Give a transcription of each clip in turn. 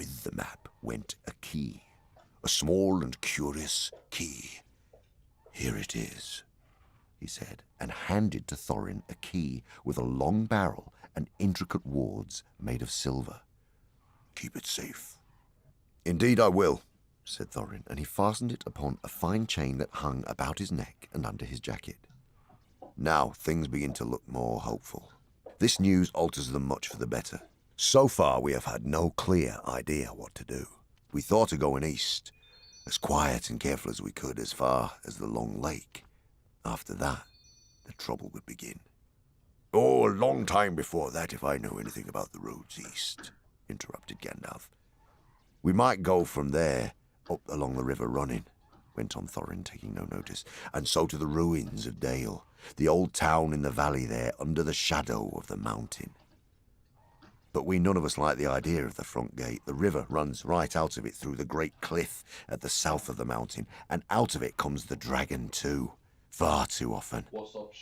with the map went a key, a small and curious key. "Here it is," he said, and handed to Thorin a key with a long barrel and intricate wards made of silver. "Keep it safe." "Indeed I will," said Thorin, and he fastened it upon a fine chain that hung about his neck and under his jacket. Now things begin to look more hopeful. This news alters them much for the better. So far we have had no clear idea what to do. We thought of going east, as quiet and careful as we could, as far as the Long Lake. After that, the trouble would begin. "Oh, a long time before that, if I know anything about the roads east," interrupted Gandalf. "We might go from there up along the River Running," went on Thorin, taking no notice, "and so to the ruins of Dale, the old town in the valley there, under the shadow of the mountain. But we none of us like the idea of the front gate. The river runs right out of it through the great cliff at the south of the mountain, and out of it comes the dragon too, far too often,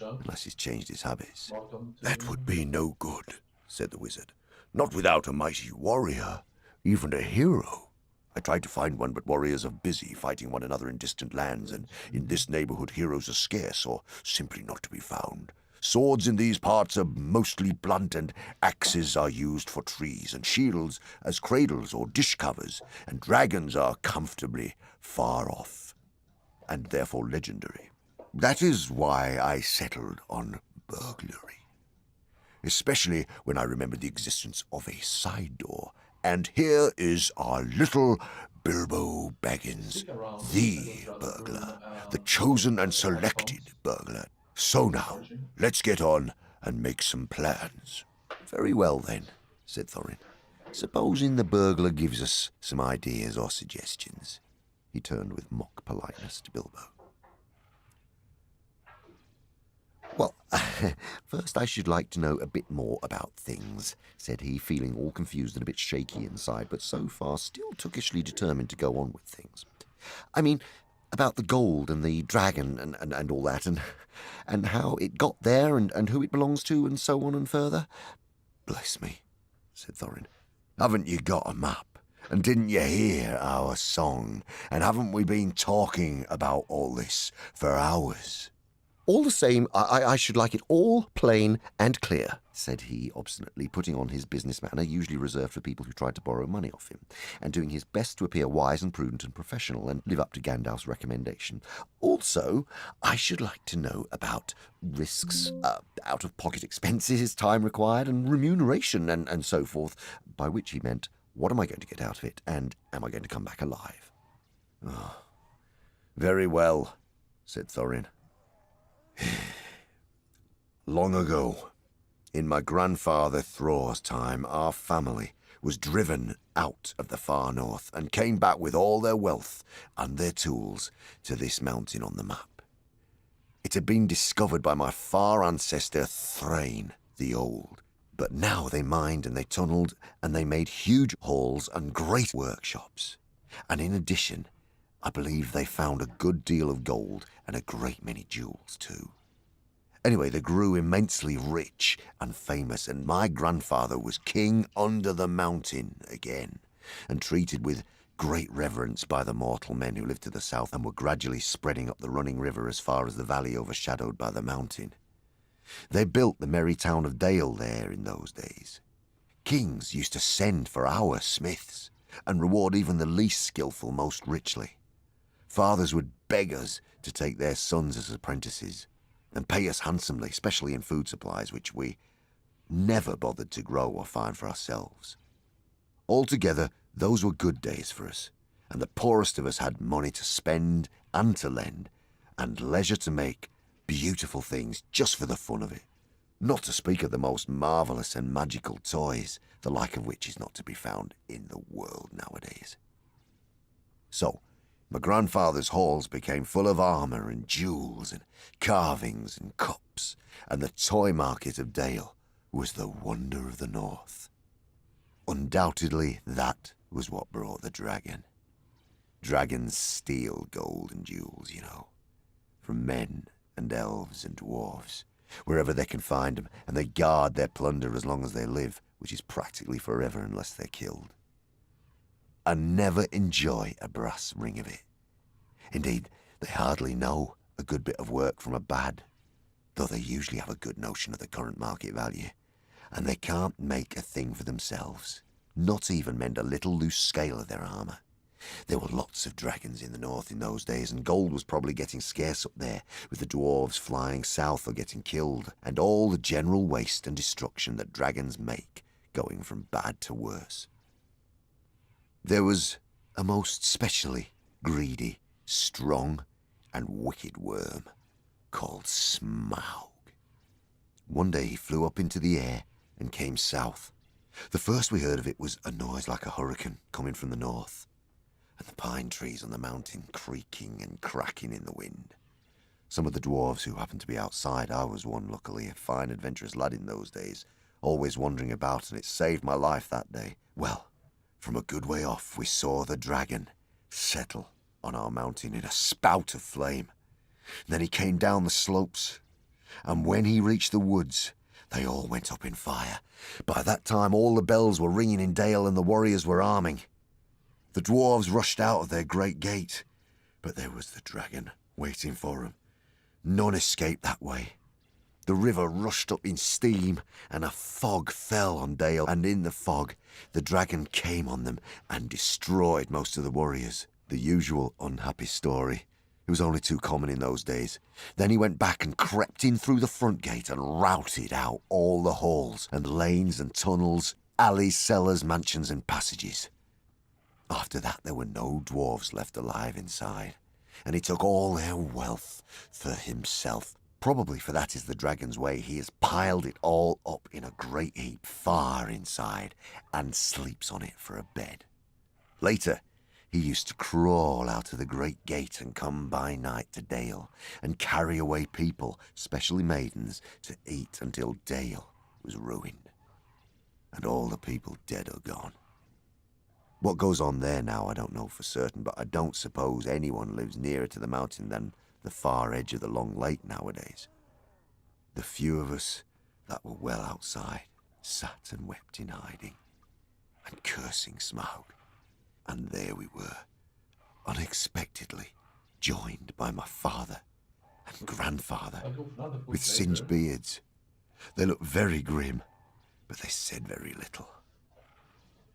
unless he's changed his habits." "That would be no good," said the wizard. "Not without a mighty warrior, even a hero. I tried to find one, but warriors are busy fighting one another in distant lands, and in this neighborhood heroes are scarce or simply not to be found. Swords in these parts are mostly blunt, and axes are used for trees, and shields as cradles or dish covers, and dragons are comfortably far off, and therefore legendary. That is why I settled on burglary, especially when I remembered the existence of a side door. And here is our little Bilbo Baggins, the burglar, the chosen and selected burglar. So now, let's get on and make some plans." "Very well then," said Thorin. "Supposing the burglar gives us some ideas or suggestions." He turned with mock politeness to Bilbo. "Well, first I should like to know a bit more about things," said he, feeling all confused and a bit shaky inside, but so far still tookishly determined to go on with things. "I mean, about the gold and the dragon and all that, and how it got there and who it belongs to and so on and further." "Bless me," said Thorin. "Haven't you got a map? And didn't you hear our song? And haven't we been talking about all this for hours?" "All the same, I should like it all plain and clear," said he obstinately, putting on his business manner usually reserved for people who tried to borrow money off him, and doing his best to appear wise and prudent and professional and live up to Gandalf's recommendation. "Also, I should like to know about risks, out-of-pocket expenses, time required, and remuneration, and so forth," by which he meant, what am I going to get out of it, and am I going to come back alive? "Oh, very well," said Thorin. "Long ago, in my grandfather Thror's time, our family was driven out of the far north and came back with all their wealth and their tools to this mountain on the map. It had been discovered by my far ancestor Thrain the Old, but now they mined and they tunneled and they made huge halls and great workshops. And in addition, I believe they found a good deal of gold and a great many jewels too. Anyway, they grew immensely rich and famous, and my grandfather was king under the mountain again, and treated with great reverence by the mortal men who lived to the south and were gradually spreading up the running river as far as the valley overshadowed by the mountain. They built the merry town of Dale there in those days. Kings used to send for our smiths, and reward even the least skillful most richly. Fathers would beg us to take their sons as apprentices, and pay us handsomely, especially in food supplies, which we never bothered to grow or find for ourselves. Altogether, those were good days for us, and the poorest of us had money to spend and to lend, and leisure to make beautiful things just for the fun of it, not to speak of the most marvellous and magical toys, the like of which is not to be found in the world nowadays. So, my grandfather's halls became full of armour and jewels and carvings and cups, and the toy market of Dale was the wonder of the north. Undoubtedly, that was what brought the dragon. Dragons steal gold and jewels, you know, from men and elves and dwarves, wherever they can find them, and they guard their plunder as long as they live, which is practically forever unless they're killed. and never enjoy a brass ring of it. Indeed, they hardly know a good bit of work from a bad, though they usually have a good notion of the current market value, and they can't make a thing for themselves, not even mend a little loose scale of their armour. There were lots of dragons in the north in those days, and gold was probably getting scarce up there, with the dwarves flying south or getting killed, and all the general waste and destruction that dragons make going from bad to worse. There was a most specially greedy, strong, and wicked worm called Smaug. One day he flew up into the air and came south. The first we heard of it was a noise like a hurricane coming from the north, and the pine trees on the mountain creaking and cracking in the wind. Some of the dwarves who happened to be outside, I was one luckily, a fine adventurous lad in those days, always wandering about, and it saved my life that day. Well, from a good way off we saw the dragon settle on our mountain in a spout of flame. Then he came down the slopes, and when he reached the woods, they all went up in fire. By that time all the bells were ringing in Dale and the warriors were arming. The dwarves rushed out of their great gate, but there was the dragon waiting for them. None escaped that way. The river rushed up in steam, and a fog fell on Dale, and in the fog the dragon came on them and destroyed most of the warriors. The usual unhappy story. It was only too common in those days. Then he went back and crept in through the front gate and routed out all the halls and lanes and tunnels, alleys, cellars, mansions and passages. After that there were no dwarves left alive inside, and he took all their wealth for himself. Probably for that is the dragon's way. He has piled it all up in a great heap far inside and sleeps on it for a bed. Later, he used to crawl out of the great gate and come by night to Dale and carry away people, especially maidens, to eat until Dale was ruined, and all the people dead or gone. What goes on there now I don't know for certain, but I don't suppose anyone lives nearer to the mountain than the far edge of the long lake nowadays. The few of us that were well outside sat and wept in hiding and cursing Smaug. And there we were, unexpectedly joined by my father and grandfather with singed beards. They looked very grim, but they said very little.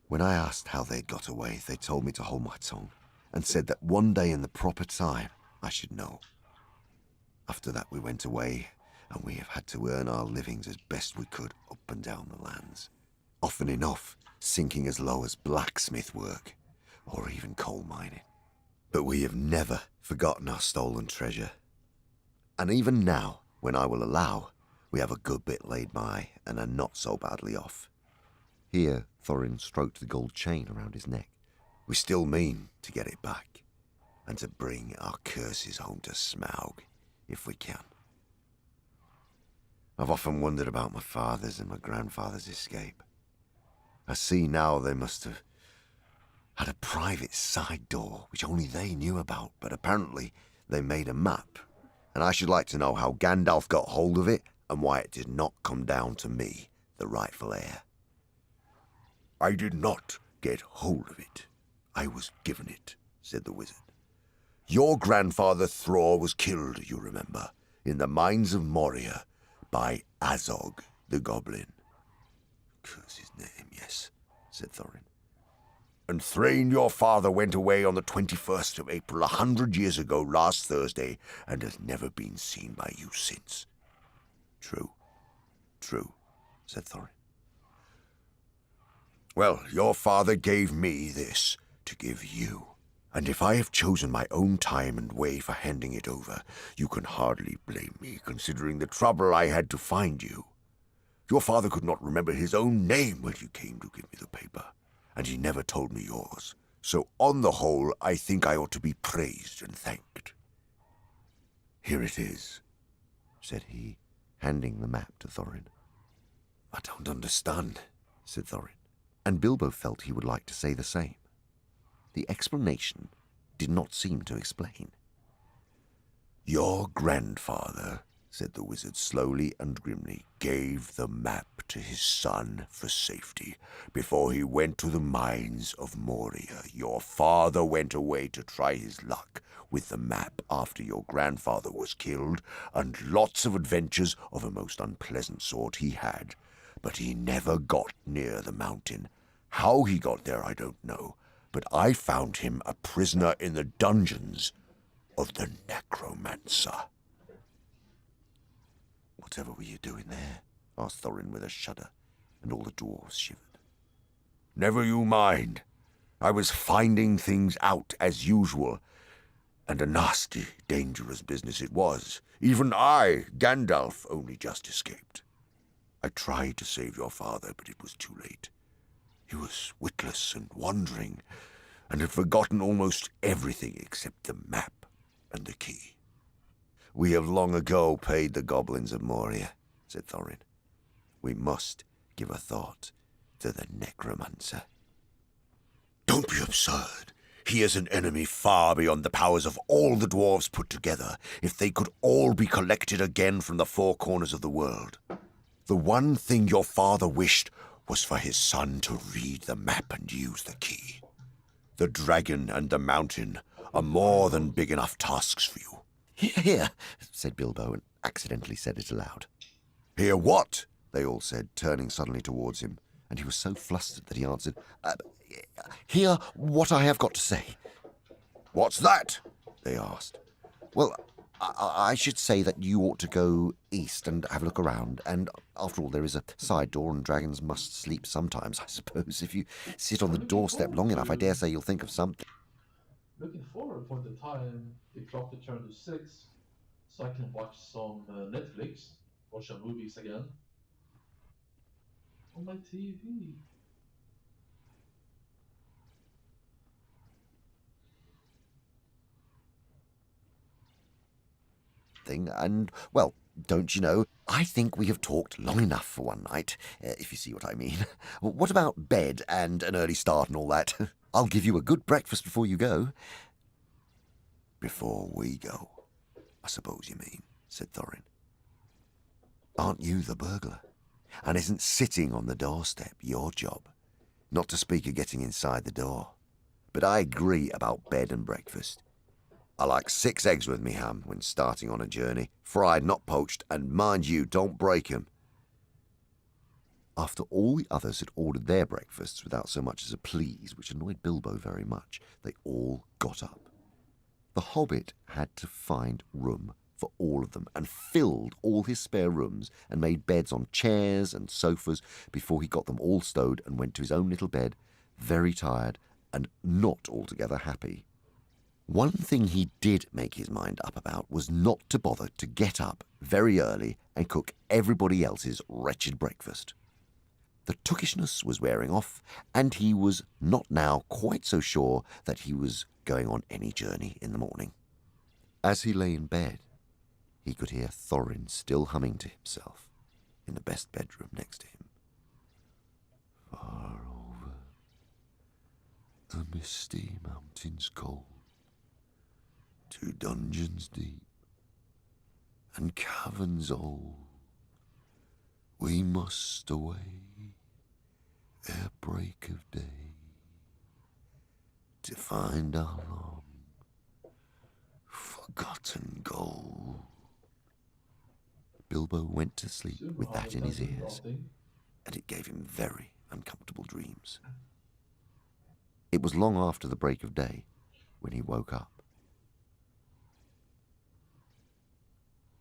When I asked how they'd got away, they told me to hold my tongue and said that one day in the proper time I should know. After that we went away, and we have had to earn our livings as best we could up and down the lands, often enough sinking as low as blacksmith work or even coal mining. But we have never forgotten our stolen treasure. And even now, when I will allow, we have a good bit laid by and are not so badly off. Here Thorin stroked the gold chain around his neck. We still mean to get it back, and to bring our curses home to Smaug, if we can. I've often wondered about my father's and my grandfather's escape. I see now they must have had a private side door, which only they knew about, but apparently they made a map, and I should like to know how Gandalf got hold of it and why it did not come down to me, the rightful heir. I did not get hold of it. I was given it, said the wizard. Your grandfather Thror was killed, you remember, in the mines of Moria by Azog the goblin. Curse his name, yes, said Thorin. And Thrain, your father, went away on the 21st of April 100 years ago last Thursday and has never been seen by you since. True, said Thorin. Well, your father gave me this to give you, and if I have chosen my own time and way for handing it over, you can hardly blame me, considering the trouble I had to find you. Your father could not remember his own name when you came to give me the paper, and he never told me yours. So on the whole, I think I ought to be praised and thanked. Here it is, said he, handing the map to Thorin. I don't understand, said Thorin, and Bilbo felt he would like to say the same. The explanation did not seem to explain. Your grandfather, said the wizard slowly and grimly, gave the map to his son for safety. Before he went to the mines of Moria, your father went away to try his luck with the map after your grandfather was killed, and lots of adventures of a most unpleasant sort he had. But he never got near the mountain. How he got there I don't know, but I found him a prisoner in the dungeons of the necromancer. Whatever were you doing there? Asked Thorin with a shudder, and all the dwarves shivered. Never you mind. I was finding things out as usual, and a nasty, dangerous business it was. Even I, Gandalf, only just escaped. I tried to save your father, but it was too late. He was witless and wandering, and had forgotten almost everything except the map and the key. We have long ago paid the goblins of Moria, said Thorin. We must give a thought to the necromancer. Don't be absurd. He is an enemy far beyond the powers of all the dwarves put together, if they could all be collected again from the four corners of the world. The one thing your father wished was for his son to read the map and use the key. The dragon and the mountain are more than big enough tasks for you. Here, said Bilbo, and accidentally said it aloud. Hear what? They all said, turning suddenly towards him, and he was so flustered that he answered, Hear what I have got to say. What's that? They asked. Well, I should say that you ought to go east and have a look around, and after all, there is a side door, and dragons must sleep sometimes, I suppose. If you sit on the doorstep long enough, I dare say you'll think of something. Looking forward for the time the clock to turn to 6, so I can watch some Netflix, watch some movies again on my TV. And, well, don't you know, I think we have talked long enough for one night, if you see what I mean. What about bed and an early start and all that? I'll give you a good breakfast before you go. Before we go, I suppose you mean, said Thorin. Aren't you the burglar? And isn't sitting on the doorstep your job? Not to speak of getting inside the door. But I agree about bed and breakfast. I like 6 eggs with me ham when starting on a journey, fried, not poached, and mind you, don't break 'em. After all the others had ordered their breakfasts without so much as a please, which annoyed Bilbo very much, they all got up. The hobbit had to find room for all of them, and filled all his spare rooms and made beds on chairs and sofas before he got them all stowed and went to his own little bed, very tired and not altogether happy. One thing he did make his mind up about was not to bother to get up very early and cook everybody else's wretched breakfast. The tookishness was wearing off, and he was not now quite so sure that he was going on any journey in the morning. As he lay in bed, he could hear Thorin still humming to himself in the best bedroom next to him. Far over the misty mountains cold, to dungeons deep and caverns old, we must away ere break of day, to find our long forgotten gold. Bilbo went to sleep with that in his ears, and it gave him very uncomfortable dreams. It was long after the break of day when he woke up.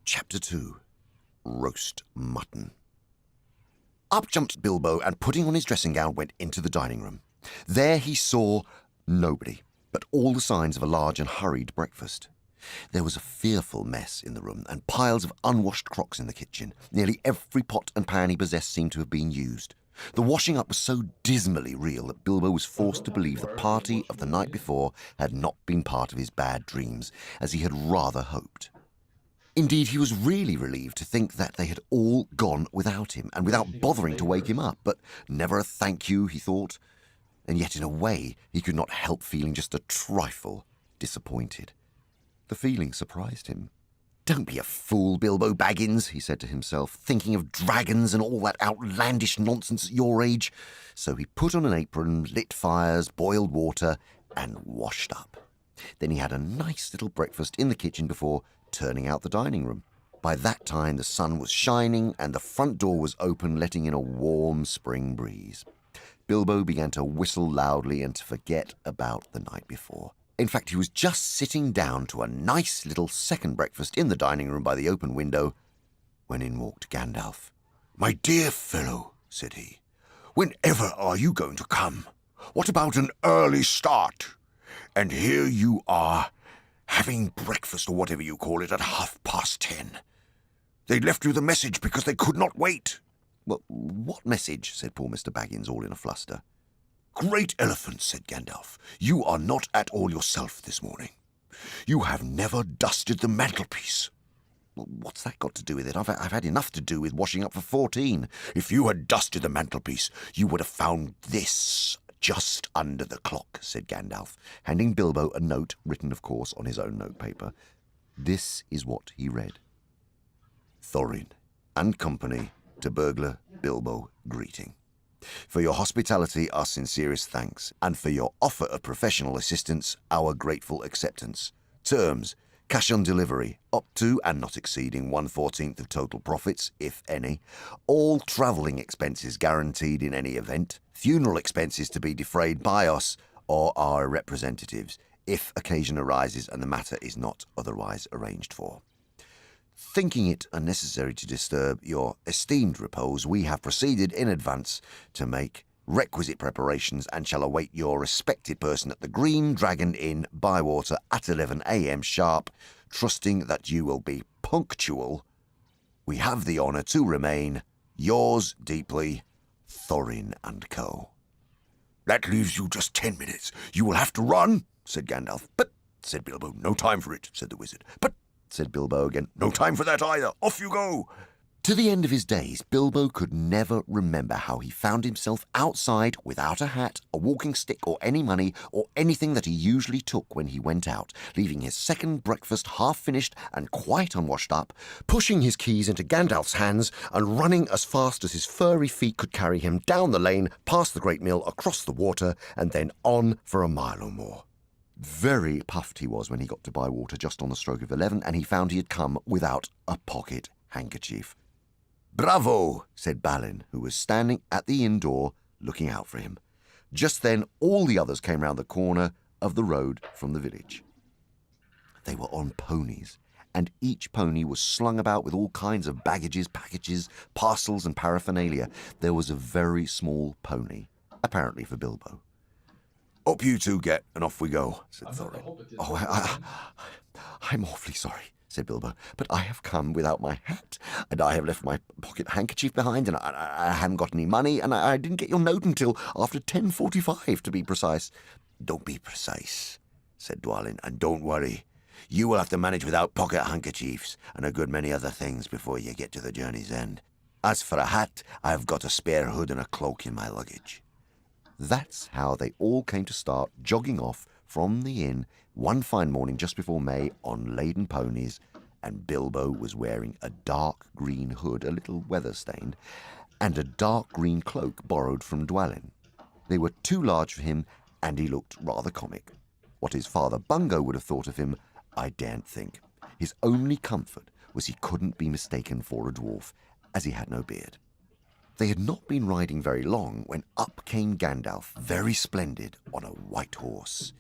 Chapter 2. Roast Mutton. Up jumped Bilbo, and putting on his dressing gown, went into the dining room. There he saw nobody, but all the signs of a large and hurried breakfast. There was a fearful mess in the room, and piles of unwashed crocks in the kitchen. Nearly every pot and pan he possessed seemed to have been used. The washing up was so dismally real that Bilbo was forced to believe the party of the night before had not been part of his bad dreams, as he had rather hoped. Indeed, he was really relieved to think that they had all gone without him, and without bothering to wake him up. But never a thank you, he thought. And yet, in a way, he could not help feeling just a trifle disappointed. The feeling surprised him. "Don't be a fool, Bilbo Baggins," he said to himself, "thinking of dragons and all that outlandish nonsense at your age." So he put on an apron, lit fires, boiled water, and washed up. Then he had a nice little breakfast in the kitchen before turning out the dining room. By that time the sun was shining and the front door was open, letting in a warm spring breeze. Bilbo began to whistle loudly and to forget about the night before. In fact, he was just sitting down to a nice little second breakfast in the dining room by the open window when in walked Gandalf. "My dear fellow," said he, "whenever are you going to come? What about an early start? And here you are, having breakfast or whatever you call it at 10:30. They left you the message because they could not wait." "Well, what message?" said poor Mr. Baggins, all in a fluster. "Great elephant," said Gandalf, "you are not at all yourself this morning. You have never dusted the mantelpiece." "Well, what's that got to do with it? I've had enough to do with washing up for 14. "If you had dusted the mantelpiece, you would have found this just under the clock," said Gandalf, handing Bilbo a note, written, of course, on his own notepaper. This is what he read. "Thorin and Company, to burglar Bilbo, greeting. For your hospitality, our sincerest thanks, and for your offer of professional assistance, our grateful acceptance. Terms: cash on delivery, up to and not exceeding 1/14 of total profits, if any. All travelling expenses guaranteed in any event. Funeral expenses to be defrayed by us or our representatives, if occasion arises and the matter is not otherwise arranged for. Thinking it unnecessary to disturb your esteemed repose, we have proceeded in advance to make requisite preparations and shall await your respected person at the Green Dragon Inn, Bywater, at 11 a.m. sharp, trusting that you will be punctual. We have the honour to remain yours deeply, Thorin and Co." "That leaves you just 10 minutes. You will have to run," said Gandalf. "But," said Bilbo. "No time for it," said the wizard. "But," said Bilbo again. "No time for that either. Off you go." To the end of his days, Bilbo could never remember how he found himself outside without a hat, a walking stick, or any money, or anything that he usually took when he went out, leaving his second breakfast half finished and quite unwashed up, pushing his keys into Gandalf's hands, and running as fast as his furry feet could carry him down the lane, past the Great Mill, across the water, and then on for a mile or more. Very puffed he was when he got to Bywater just on the stroke of 11, and he found he had come without a pocket handkerchief. "Bravo!" said Balin, who was standing at the inn door looking out for him. Just then all the others came round the corner of the road from the village. They were on ponies, and each pony was slung about with all kinds of baggages, packages, parcels and paraphernalia. There was a very small pony, apparently for Bilbo. "Up you two get, and off we go," said Thorin. "Oh, I'm awfully sorry," said Bilbo, "but I have come without my hat, and I have left my pocket handkerchief behind, and I haven't got any money, and I didn't get your note until after 10:45, to be precise." "Don't be precise," said Dwalin, "and don't worry. You will have to manage without pocket handkerchiefs and a good many other things before you get to the journey's end. As for a hat, I have got a spare hood and a cloak in my luggage." That's how they all came to start jogging off from the inn one fine morning just before May on laden ponies, and Bilbo was wearing a dark green hood, a little weather-stained, and a dark green cloak borrowed from Dwalin. They were too large for him, and he looked rather comic. What his father Bungo would have thought of him, I daren't think. His only comfort was he couldn't be mistaken for a dwarf, as he had no beard. They had not been riding very long when up came Gandalf, very splendid, on a white horse.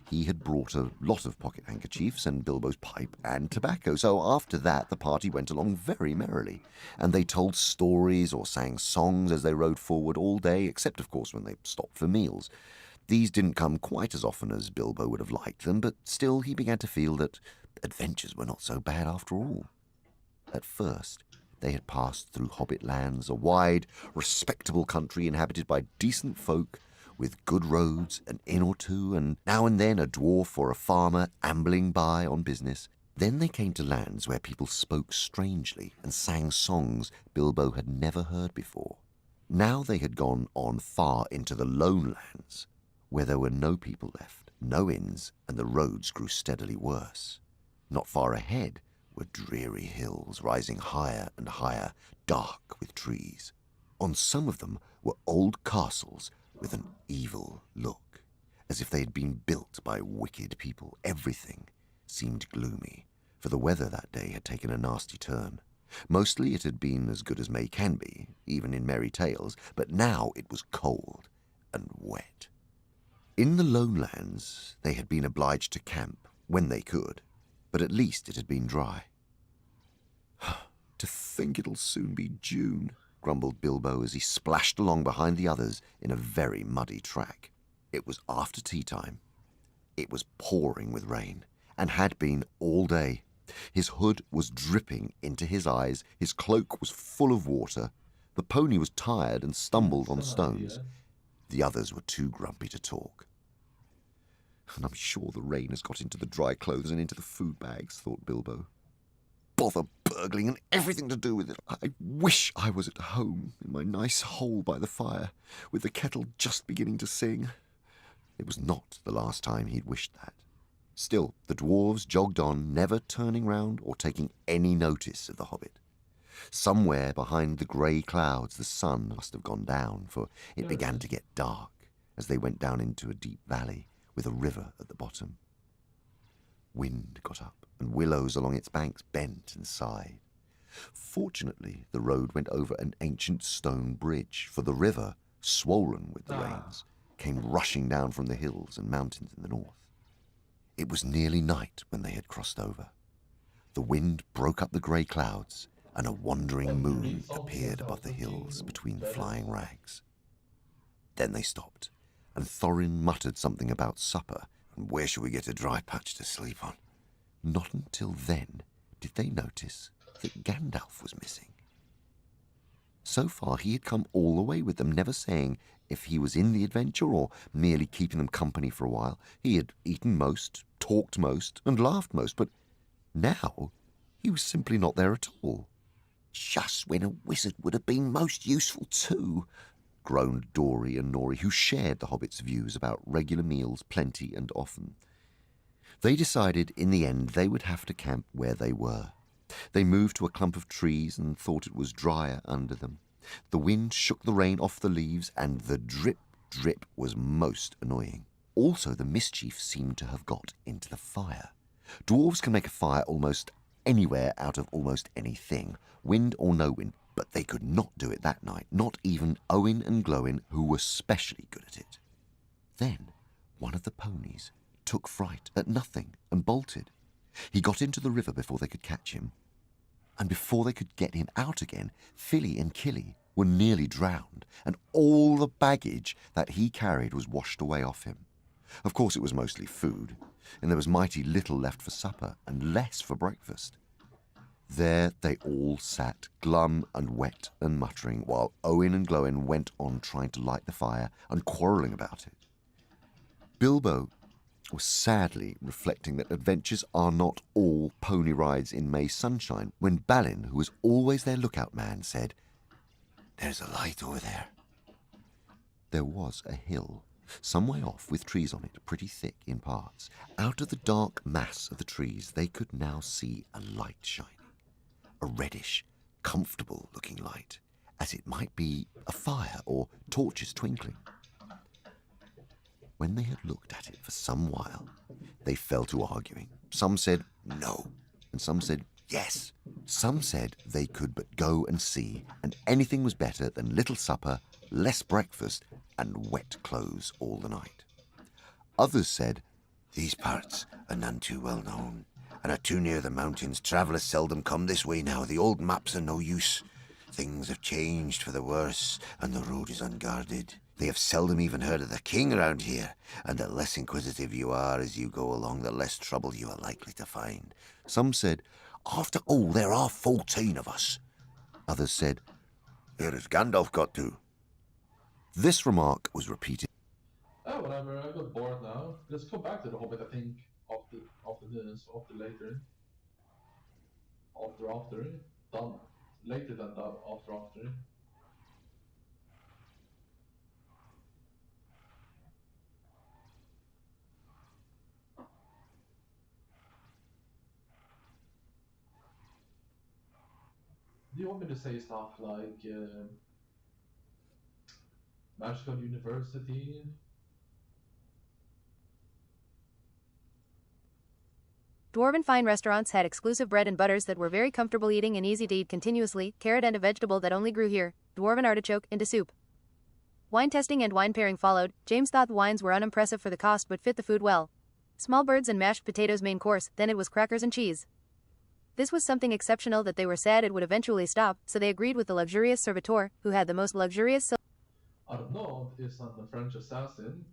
He had brought a lot of pocket handkerchiefs and Bilbo's pipe and tobacco, so after that the party went along very merrily, and they told stories or sang songs as they rode forward all day, except of course when they stopped for meals. These didn't come quite as often as Bilbo would have liked them, but still he began to feel that adventures were not so bad after all. At first they had passed through hobbit lands, a wide, respectable country inhabited by decent folk, with good roads, an inn or two, and now and then a dwarf or a farmer ambling by on business. Then they came to lands where people spoke strangely and sang songs Bilbo had never heard before. Now they had gone on far into the lone lands, where there were no people left, no inns, and the roads grew steadily worse. Not far ahead were dreary hills rising higher and higher, dark with trees. On some of them were old castles with an evil look, as if they had been built by wicked people. Everything seemed gloomy, for the weather that day had taken a nasty turn. Mostly it had been as good as May can be, even in merry tales, but now it was cold and wet. In the lowlands they had been obliged to camp when they could, but at least it had been dry. "To think it'll soon be June," grumbled Bilbo as he splashed along behind the others in a very muddy track. It was after tea time. It was pouring with rain, and had been all day. His hood was dripping into his eyes, his cloak was full of water, the pony was tired and stumbled on stones. The others were too grumpy to talk. "And I'm sure the rain has got into the dry clothes and into the food bags," thought Bilbo. "Bother burgling and everything to do with it. I wish I was at home in my nice hole by the fire, with the kettle just beginning to sing." It was not the last time he'd wished that. Still, the dwarves jogged on, never turning round or taking any notice of the hobbit. Somewhere behind the grey clouds the sun must have gone down, for it began to get dark as they went down into a deep valley with a river at the bottom. Wind got up, and willows along its banks bent and sighed. Fortunately, the road went over an ancient stone bridge, for the river, swollen with the rains, came rushing down from the hills and mountains in the north. It was nearly night when they had crossed over. The wind broke up the grey clouds, and a wandering moon appeared above the hills between flying rags. Then they stopped, and Thorin muttered something about supper and where shall we get a dry patch to sleep on. Not until then did they notice that Gandalf was missing. So far he had come all the way with them, never saying if he was in the adventure or merely keeping them company for a while. He had eaten most, talked most, and laughed most, but now he was simply not there at all. "Just when a wizard would have been most useful too," groaned Dory and Nori, who shared the hobbits' views about regular meals, plenty and often. They decided in the end they would have to camp where they were. They moved to a clump of trees and thought it was drier under them. The wind shook the rain off the leaves, and the drip, drip was most annoying. Also, the mischief seemed to have got into the fire. Dwarves can make a fire almost anywhere out of almost anything, wind or no wind, but they could not do it that night, not even Owen and Glowin, who were specially good at it. Then one of the ponies took fright at nothing and bolted. He got into the river before they could catch him, and before they could get him out again, Philly and Killy were nearly drowned, and all the baggage that he carried was washed away off him. Of course it was mostly food, and there was mighty little left for supper and less for breakfast. There they all sat, glum and wet and muttering, while Owen and Glowin went on trying to light the fire and quarrelling about it. Bilbo was sadly reflecting that adventures are not all pony rides in May sunshine, when Balin, who was always their lookout man, said, "There's a light over there." There was a hill, some way off, with trees on it, pretty thick in parts. Out of the dark mass of the trees they could now see a light shining, a reddish, comfortable-looking light, as it might be a fire or torches twinkling. When they had looked at it for some while, they fell to arguing. Some said no, and some said yes. Some said they could but go and see, and anything was better than little supper, less breakfast, and wet clothes all the night. Others said, "These parts are none too well known, and are too near the mountains. Travellers seldom come this way now. The old maps are no use. Things have changed for the worse, and the road is unguarded. They have seldom even heard of the king around here, and the less inquisitive you are as you go along, the less trouble you are likely to find." Some said, "After all, there are 14 of us." Others said, "Where has Gandalf got to?" This remark was repeated. Oh, whatever. I got bored now. Let's go back to the Hobbit. I think after this, after later, after done later than that. After. Do you want me to say stuff like Magical University? Dwarven fine restaurants had exclusive bread and butters that were very comfortable eating and easy to eat continuously, carrot and a vegetable that only grew here, dwarven artichoke, into soup. Wine testing and wine pairing followed. James thought the wines were unimpressive for the cost but fit the food well. Small birds and mashed potatoes main course, then it was crackers and cheese. This was something exceptional that they were sad it would eventually stop, so they agreed with the luxurious servitor, who had the most luxurious Arnaud isn't a French assassin.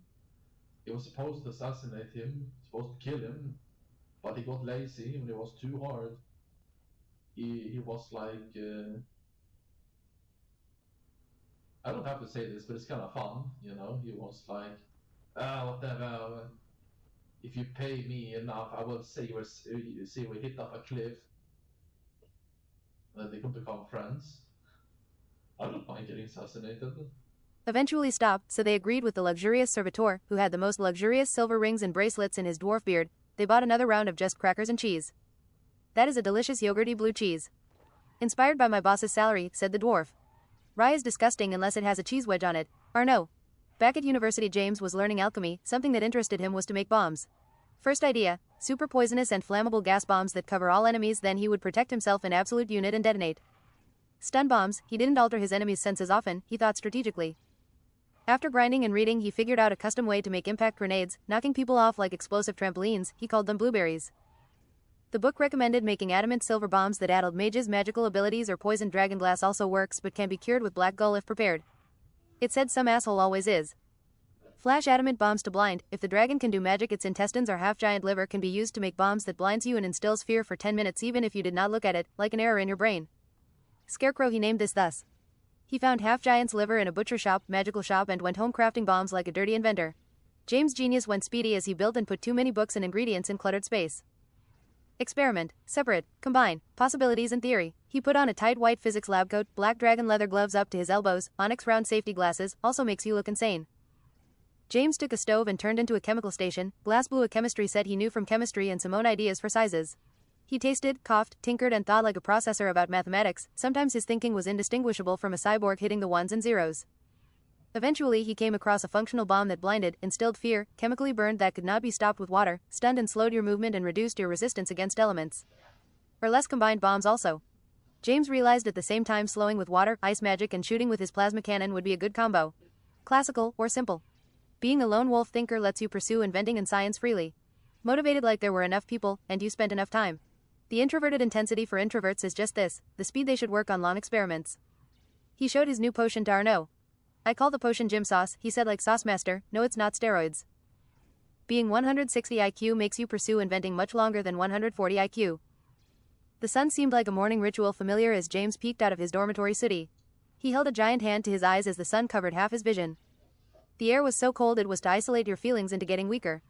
He was supposed to assassinate him, supposed to kill him, but he got lazy and it was too hard. He was like, I don't have to say this, but it's kind of fun, you know. He was like, whatever. If you pay me enough, I will see we hit off a cliff. And they could become friends. I don't mind getting assassinated. eventually stopped, so they agreed with the luxurious servitor, who had the most luxurious silver rings and bracelets in his dwarf beard. They bought another round of just crackers and cheese. That is a delicious yogurty blue cheese. Inspired by my boss's salary, said the dwarf. Rye is disgusting unless it has a cheese wedge on it. Arnaud. Back at university, James was learning alchemy. Something that interested him was to make bombs. First idea, super poisonous and flammable gas bombs that cover all enemies, then he would protect himself in absolute unit and detonate. Stun bombs, he didn't alter his enemies' senses often, he thought strategically. After grinding and reading, he figured out a custom way to make impact grenades, knocking people off like explosive trampolines. He called them blueberries. The book recommended making adamant silver bombs that addled mages' magical abilities, or poisoned dragon glass also works but can be cured with black gull if prepared. It said some asshole always is. Flash adamant bombs to blind. If the dragon can do magic, its intestines or half-giant liver can be used to make bombs that blinds you and instills fear for 10 minutes even if you did not look at it, like an error in your brain. Scarecrow, he named this thus. He found half-giant's liver in a butcher shop, magical shop, and went home crafting bombs like a dirty inventor. James' genius went speedy as he built and put too many books and ingredients in cluttered space. Experiment, separate, combine, possibilities and theory. He put on a tight white physics lab coat, black dragon leather gloves up to his elbows, onyx round safety glasses, also makes you look insane. James took a stove and turned into a chemical station. Glass blew a chemistry set he knew from chemistry and some own ideas for sizes. He tasted, coughed, tinkered and thought like a processor about mathematics. Sometimes his thinking was indistinguishable from a cyborg hitting the ones and zeros. Eventually he came across a functional bomb that blinded, instilled fear, chemically burned that could not be stopped with water, stunned and slowed your movement and reduced your resistance against elements. Or less combined bombs also. James realized at the same time slowing with water, ice magic and shooting with his plasma cannon would be a good combo. Classical or simple. Being a lone wolf thinker lets you pursue inventing and science freely. Motivated like there were enough people, and you spent enough time. The introverted intensity for introverts is just this, the speed they should work on long experiments. He showed his new potion to Arnaud. I call the potion gym sauce, he said like Sauce Master. No, it's not steroids. Being 160 IQ makes you pursue inventing much longer than 140 IQ. The sun seemed like a morning ritual familiar as James peeked out of his dormitory sooty. He held a giant hand to his eyes as the sun covered half his vision. The air was so cold it was to isolate your feelings into getting weaker.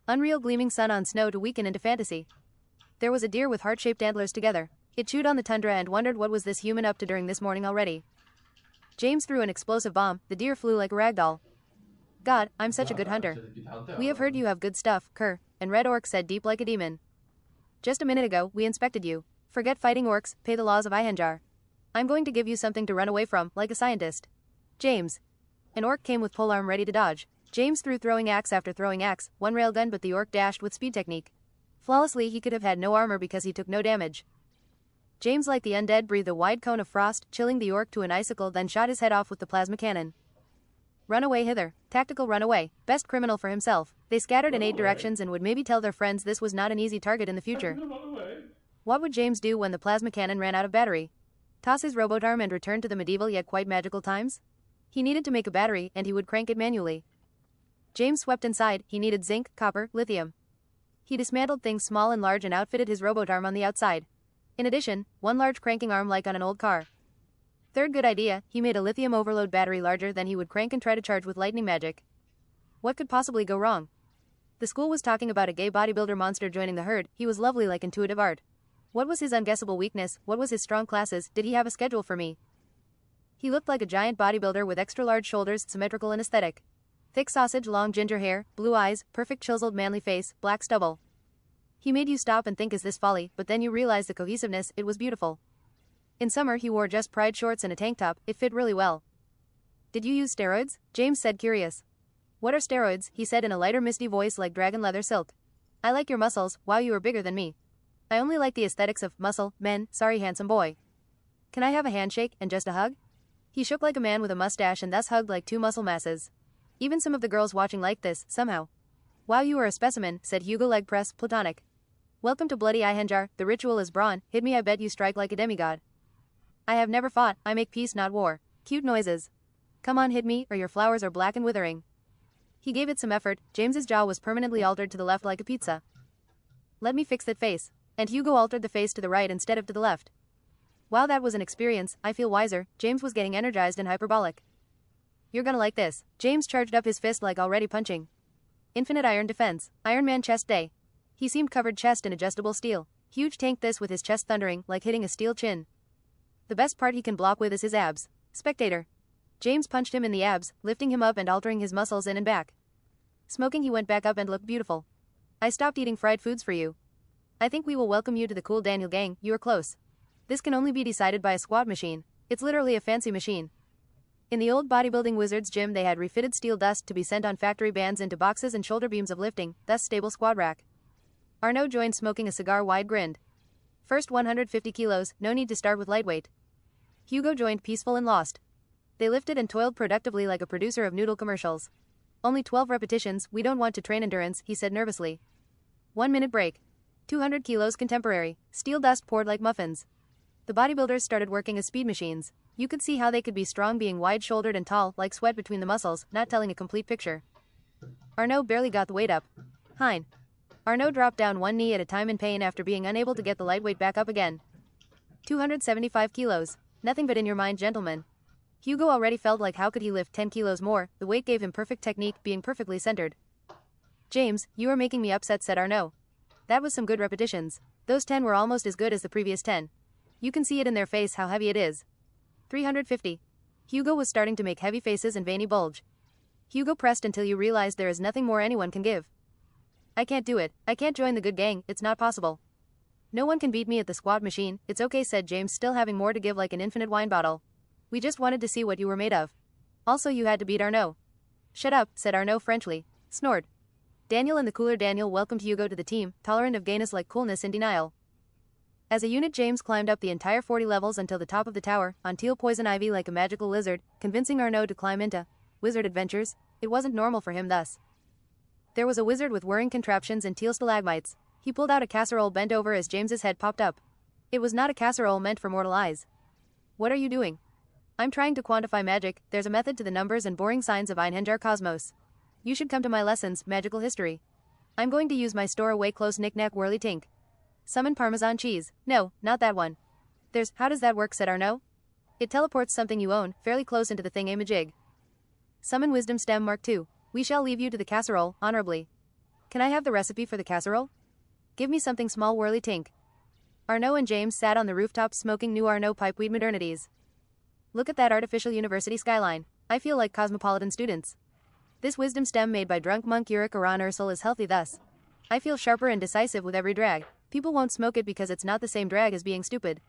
Unreal gleaming sun on snow to weaken into fantasy. There was a deer with heart-shaped antlers together. It chewed on the tundra and wondered what was this human up to during this morning already. James threw an explosive bomb. The deer flew like a ragdoll. God, I'm such a good hunter. We have heard you have good stuff, Kerr, and Red Orc said deep like a demon. Just a minute ago, we inspected you. Forget fighting orcs, pay the laws of Ihenjar. I'm going to give you something to run away from, like a scientist. James. An orc came with polearm ready to dodge. James threw throwing axe after throwing axe, one railgun, but the orc dashed with speed technique. Flawlessly, he could have had no armor because he took no damage. James, like the undead, breathed a wide cone of frost, chilling the orc to an icicle, then shot his head off with the plasma cannon. Run away hither. Tactical run away. Best criminal for himself. They scattered in 8 directions and would maybe tell their friends this was not an easy target in the future. What would James do when the plasma cannon ran out of battery? Toss his robotarm and return to the medieval yet quite magical times? He needed to make a battery, and he would crank it manually. James swept inside. He needed zinc, copper, lithium. He dismantled things small and large and outfitted his robotarm on the outside. In addition, one large cranking arm like on an old car. Third good idea, he made a lithium overload battery larger than he would crank and try to charge with lightning magic. What could possibly go wrong? The school was talking about a gay bodybuilder monster joining the herd. He was lovely like intuitive art. What was his unguessable weakness? What was his strong classes? Did he have a schedule for me? He looked like a giant bodybuilder with extra large shoulders, symmetrical and aesthetic. Thick sausage, long ginger hair, blue eyes, perfect chiseled manly face, black stubble. He made you stop and think, is this folly? But then you realized the cohesiveness, it was beautiful. In summer he wore just pride shorts and a tank top, it fit really well. Did you use steroids? James said curious. What are steroids? He said in a lighter misty voice like dragon leather silk. I like your muscles, wow you are bigger than me. I only like the aesthetics of muscle, men, sorry handsome boy. Can I have a handshake, and just a hug? He shook like a man with a mustache and thus hugged like two muscle masses. Even some of the girls watching liked this, somehow. Wow you are a specimen, said Hugo leg press, platonic. Welcome to bloody Ihenjar, the ritual is brawn, hit me I bet you strike like a demigod. I have never fought, I make peace not war. Cute noises. Come on hit me, or your flowers are black and withering. He gave it some effort, James's jaw was permanently altered to the left like a pizza. Let me fix that face. And Hugo altered the face to the right instead of to the left. Wow that was an experience, I feel wiser, James was getting energized and hyperbolic. You're gonna like this. James charged up his fist like already punching. Infinite iron defense, Iron Man chest day. He seemed covered chest in adjustable steel. Huge tank this with his chest thundering, like hitting a steel chin. The best part he can block with is his abs. Spectator. James punched him in the abs, lifting him up and altering his muscles in and back. Smoking he went back up and looked beautiful. I stopped eating fried foods for you. I think we will welcome you to the cool Daniel gang, you are close. This can only be decided by a squat machine. It's literally a fancy machine. In the old bodybuilding wizards gym they had refitted steel dust to be sent on factory bands into boxes and shoulder beams of lifting, thus stable squat rack. Arnaud joined smoking a cigar wide grinned. First 150 kilos, no need to start with lightweight. Hugo joined peaceful and lost. They lifted and toiled productively like a producer of noodle commercials. Only 12 repetitions, we don't want to train endurance, he said nervously. 1 minute break. 200 kilos contemporary, steel dust poured like muffins. The bodybuilders started working as speed machines. You could see how they could be strong being wide-shouldered and tall, like sweat between the muscles, not telling a complete picture. Arnaud barely got the weight up. Hein. Arnaud dropped down one knee at a time in pain after being unable to get the light weight back up again. 275 kilos. Nothing but in your mind, gentlemen. Hugo already felt like how could he lift 10 kilos more, the weight gave him perfect technique, being perfectly centered. James, you are making me upset, said Arnaud. That was some good repetitions. Those 10 were almost as good as the previous 10. You can see it in their face how heavy it is. 350. Hugo was starting to make heavy faces and veiny bulge. Hugo pressed until you realized there is nothing more anyone can give. I can't do it, I can't join the good gang, it's not possible. No one can beat me at the squat machine, it's okay, said James, still having more to give like an infinite wine bottle. We just wanted to see what you were made of. Also you had to beat Arnaud. Shut up, said Arnaud Frenchly. Snored. Daniel and the cooler Daniel welcomed Hugo to the team, tolerant of gayness like coolness in denial. As a unit James climbed up the entire 40 levels until the top of the tower, on teal poison ivy like a magical lizard, convincing Arnaud to climb into wizard adventures. It wasn't normal for him thus. There was a wizard with whirring contraptions and teal stalagmites. He pulled out a casserole bent over as James's head popped up. It was not a casserole meant for mortal eyes. What are you doing? I'm trying to quantify magic, there's a method to the numbers and boring signs of Einhenjar Cosmos. You should come to my lessons, magical history. I'm going to use my store away close knick-knack whirly tink. Summon Parmesan cheese. No, not that one. How does that work, said Arnaud. It teleports something you own, fairly close into the thingamajig. Summon Wisdom Stem Mark II. We shall leave you to the casserole, honorably. Can I have the recipe for the casserole? Give me something small whirly tink. Arnaud and James sat on the rooftop smoking new Arnaud pipeweed modernities. Look at that artificial university skyline. I feel like cosmopolitan students. This wisdom stem made by drunk monk Uric Aran Ursel is healthy thus. I feel sharper and decisive with every drag. People won't smoke it because it's not the same drag as being stupid.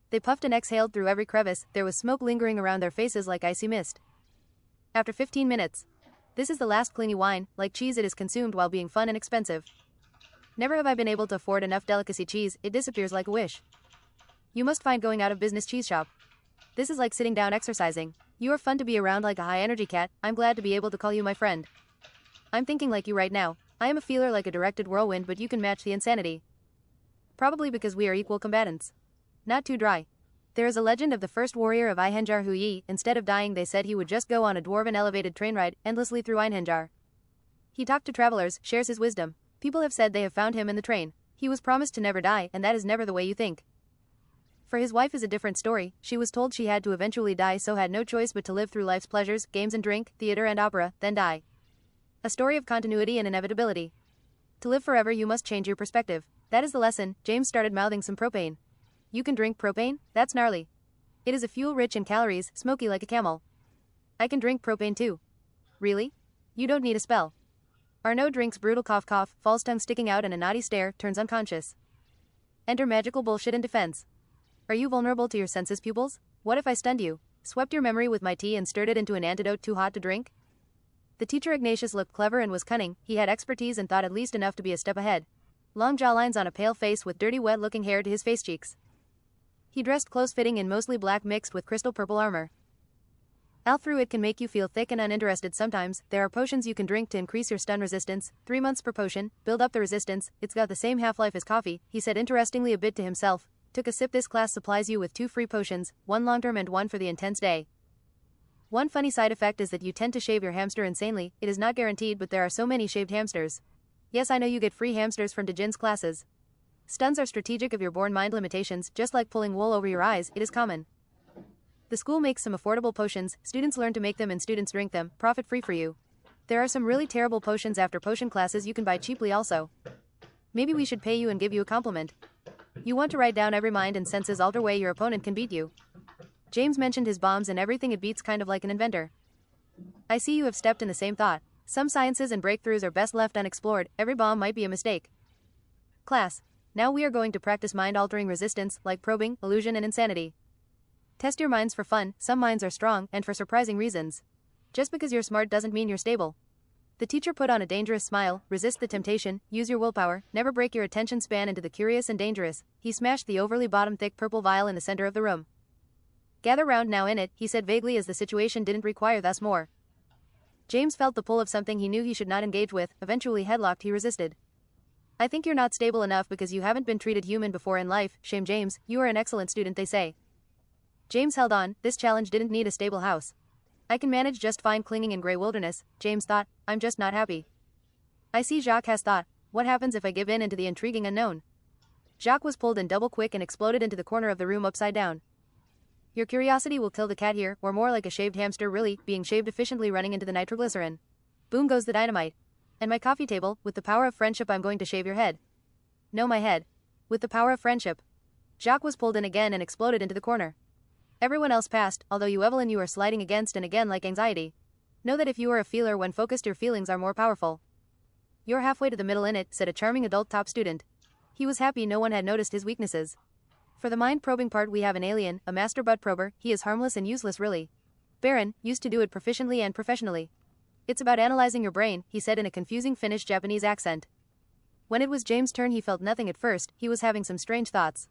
They puffed and exhaled through every crevice, there was smoke lingering around their faces like icy mist. After 15 minutes. This is the last cleany wine, like cheese it is consumed while being fun and expensive. Never have I been able to afford enough delicacy cheese, it disappears like a wish. You must find going out of business cheese shop. This is like sitting down exercising. You are fun to be around like a high energy cat, I'm glad to be able to call you my friend. I'm thinking like you right now. I am a feeler like a directed whirlwind but you can match the insanity. Probably because we are equal combatants. Not too dry. There is a legend of the first warrior of Einhenjar who instead of dying they said he would just go on a dwarven elevated train ride endlessly through Einhenjar. He talked to travelers, shares his wisdom. People have said they have found him in the train. He was promised to never die and that is never the way you think. For his wife is a different story, she was told she had to eventually die so had no choice but to live through life's pleasures, games and drink, theater and opera, then die. A story of continuity and inevitability. To live forever you must change your perspective. That is the lesson. James started mouthing some propane. You can drink propane? That's gnarly. It is a fuel rich in calories, smoky like a camel. I can drink propane too. Really? You don't need a spell. Arnaud drinks brutal cough, false tongue sticking out and a naughty stare, turns unconscious. Enter magical bullshit in defense. Are you vulnerable to your senses pupils? What if I stunned you, swept your memory with my tea and stirred it into an antidote too hot to drink? The teacher Ignatius looked clever and was cunning, he had expertise and thought at least enough to be a step ahead. Long jawlines on a pale face with dirty wet-looking hair to his face cheeks. He dressed close-fitting in mostly black mixed with crystal purple armor. It can make you feel thick and uninterested sometimes. There are potions you can drink to increase your stun resistance, 3 months per potion, build up the resistance, it's got the same half-life as coffee, he said interestingly a bit to himself. Took a sip. This class supplies you with 2 free potions, 1 long-term and 1 for the intense day. One funny side effect is that you tend to shave your hamster insanely. It is not guaranteed, but there are so many shaved hamsters. Yes, I know you get free hamsters from Dejin's classes. Stuns are strategic of your born mind limitations, just like pulling wool over your eyes, it is common. The school makes some affordable potions, students learn to make them and students drink them, profit free for you. There are some really terrible potions after potion classes you can buy cheaply also. Maybe we should pay you and give you a compliment. You want to write down every mind and senses alter way your opponent can beat you. James mentioned his bombs and everything it beats, kind of like an inventor. I see you have stepped in the same thought. Some sciences and breakthroughs are best left unexplored, every bomb might be a mistake. Class, now we are going to practice mind-altering resistance, like probing, illusion and insanity. Test your minds for fun, some minds are strong, and for surprising reasons. Just because you're smart doesn't mean you're stable. The teacher put on a dangerous smile, resist the temptation, use your willpower, never break your attention span into the curious and dangerous. He smashed the overly bottom thick purple vial in the center of the room. Gather round now in it, he said vaguely as the situation didn't require thus more. James felt the pull of something he knew he should not engage with, eventually headlocked he resisted. I think you're not stable enough because you haven't been treated human before in life, shame James, you are an excellent student they say. James held on, this challenge didn't need a stable house. I can manage just fine clinging in grey wilderness, James thought, I'm just not happy. I see Jacques has thought, what happens if I give in into the intriguing unknown? Jacques was pulled in double quick and exploded into the corner of the room upside down. Your curiosity will kill the cat here, or more like a shaved hamster really, being shaved efficiently running into the nitroglycerin. Boom goes the dynamite. And my coffee table, with the power of friendship I'm going to shave your head. No, my head. With the power of friendship. Jacques was pulled in again and exploded into the corner. Everyone else passed, although you Evelyn you are sliding against and again like anxiety. Know that if you are a feeler when focused your feelings are more powerful. You're halfway to the middle in it, said a charming adult top student. He was happy no one had noticed his weaknesses. For the mind-probing part we have an alien, a master butt prober, he is harmless and useless really. Baron, used to do it proficiently and professionally. It's about analyzing your brain, he said in a confusing Finnish-Japanese accent. When it was James' turn he felt nothing at first, he was having some strange thoughts.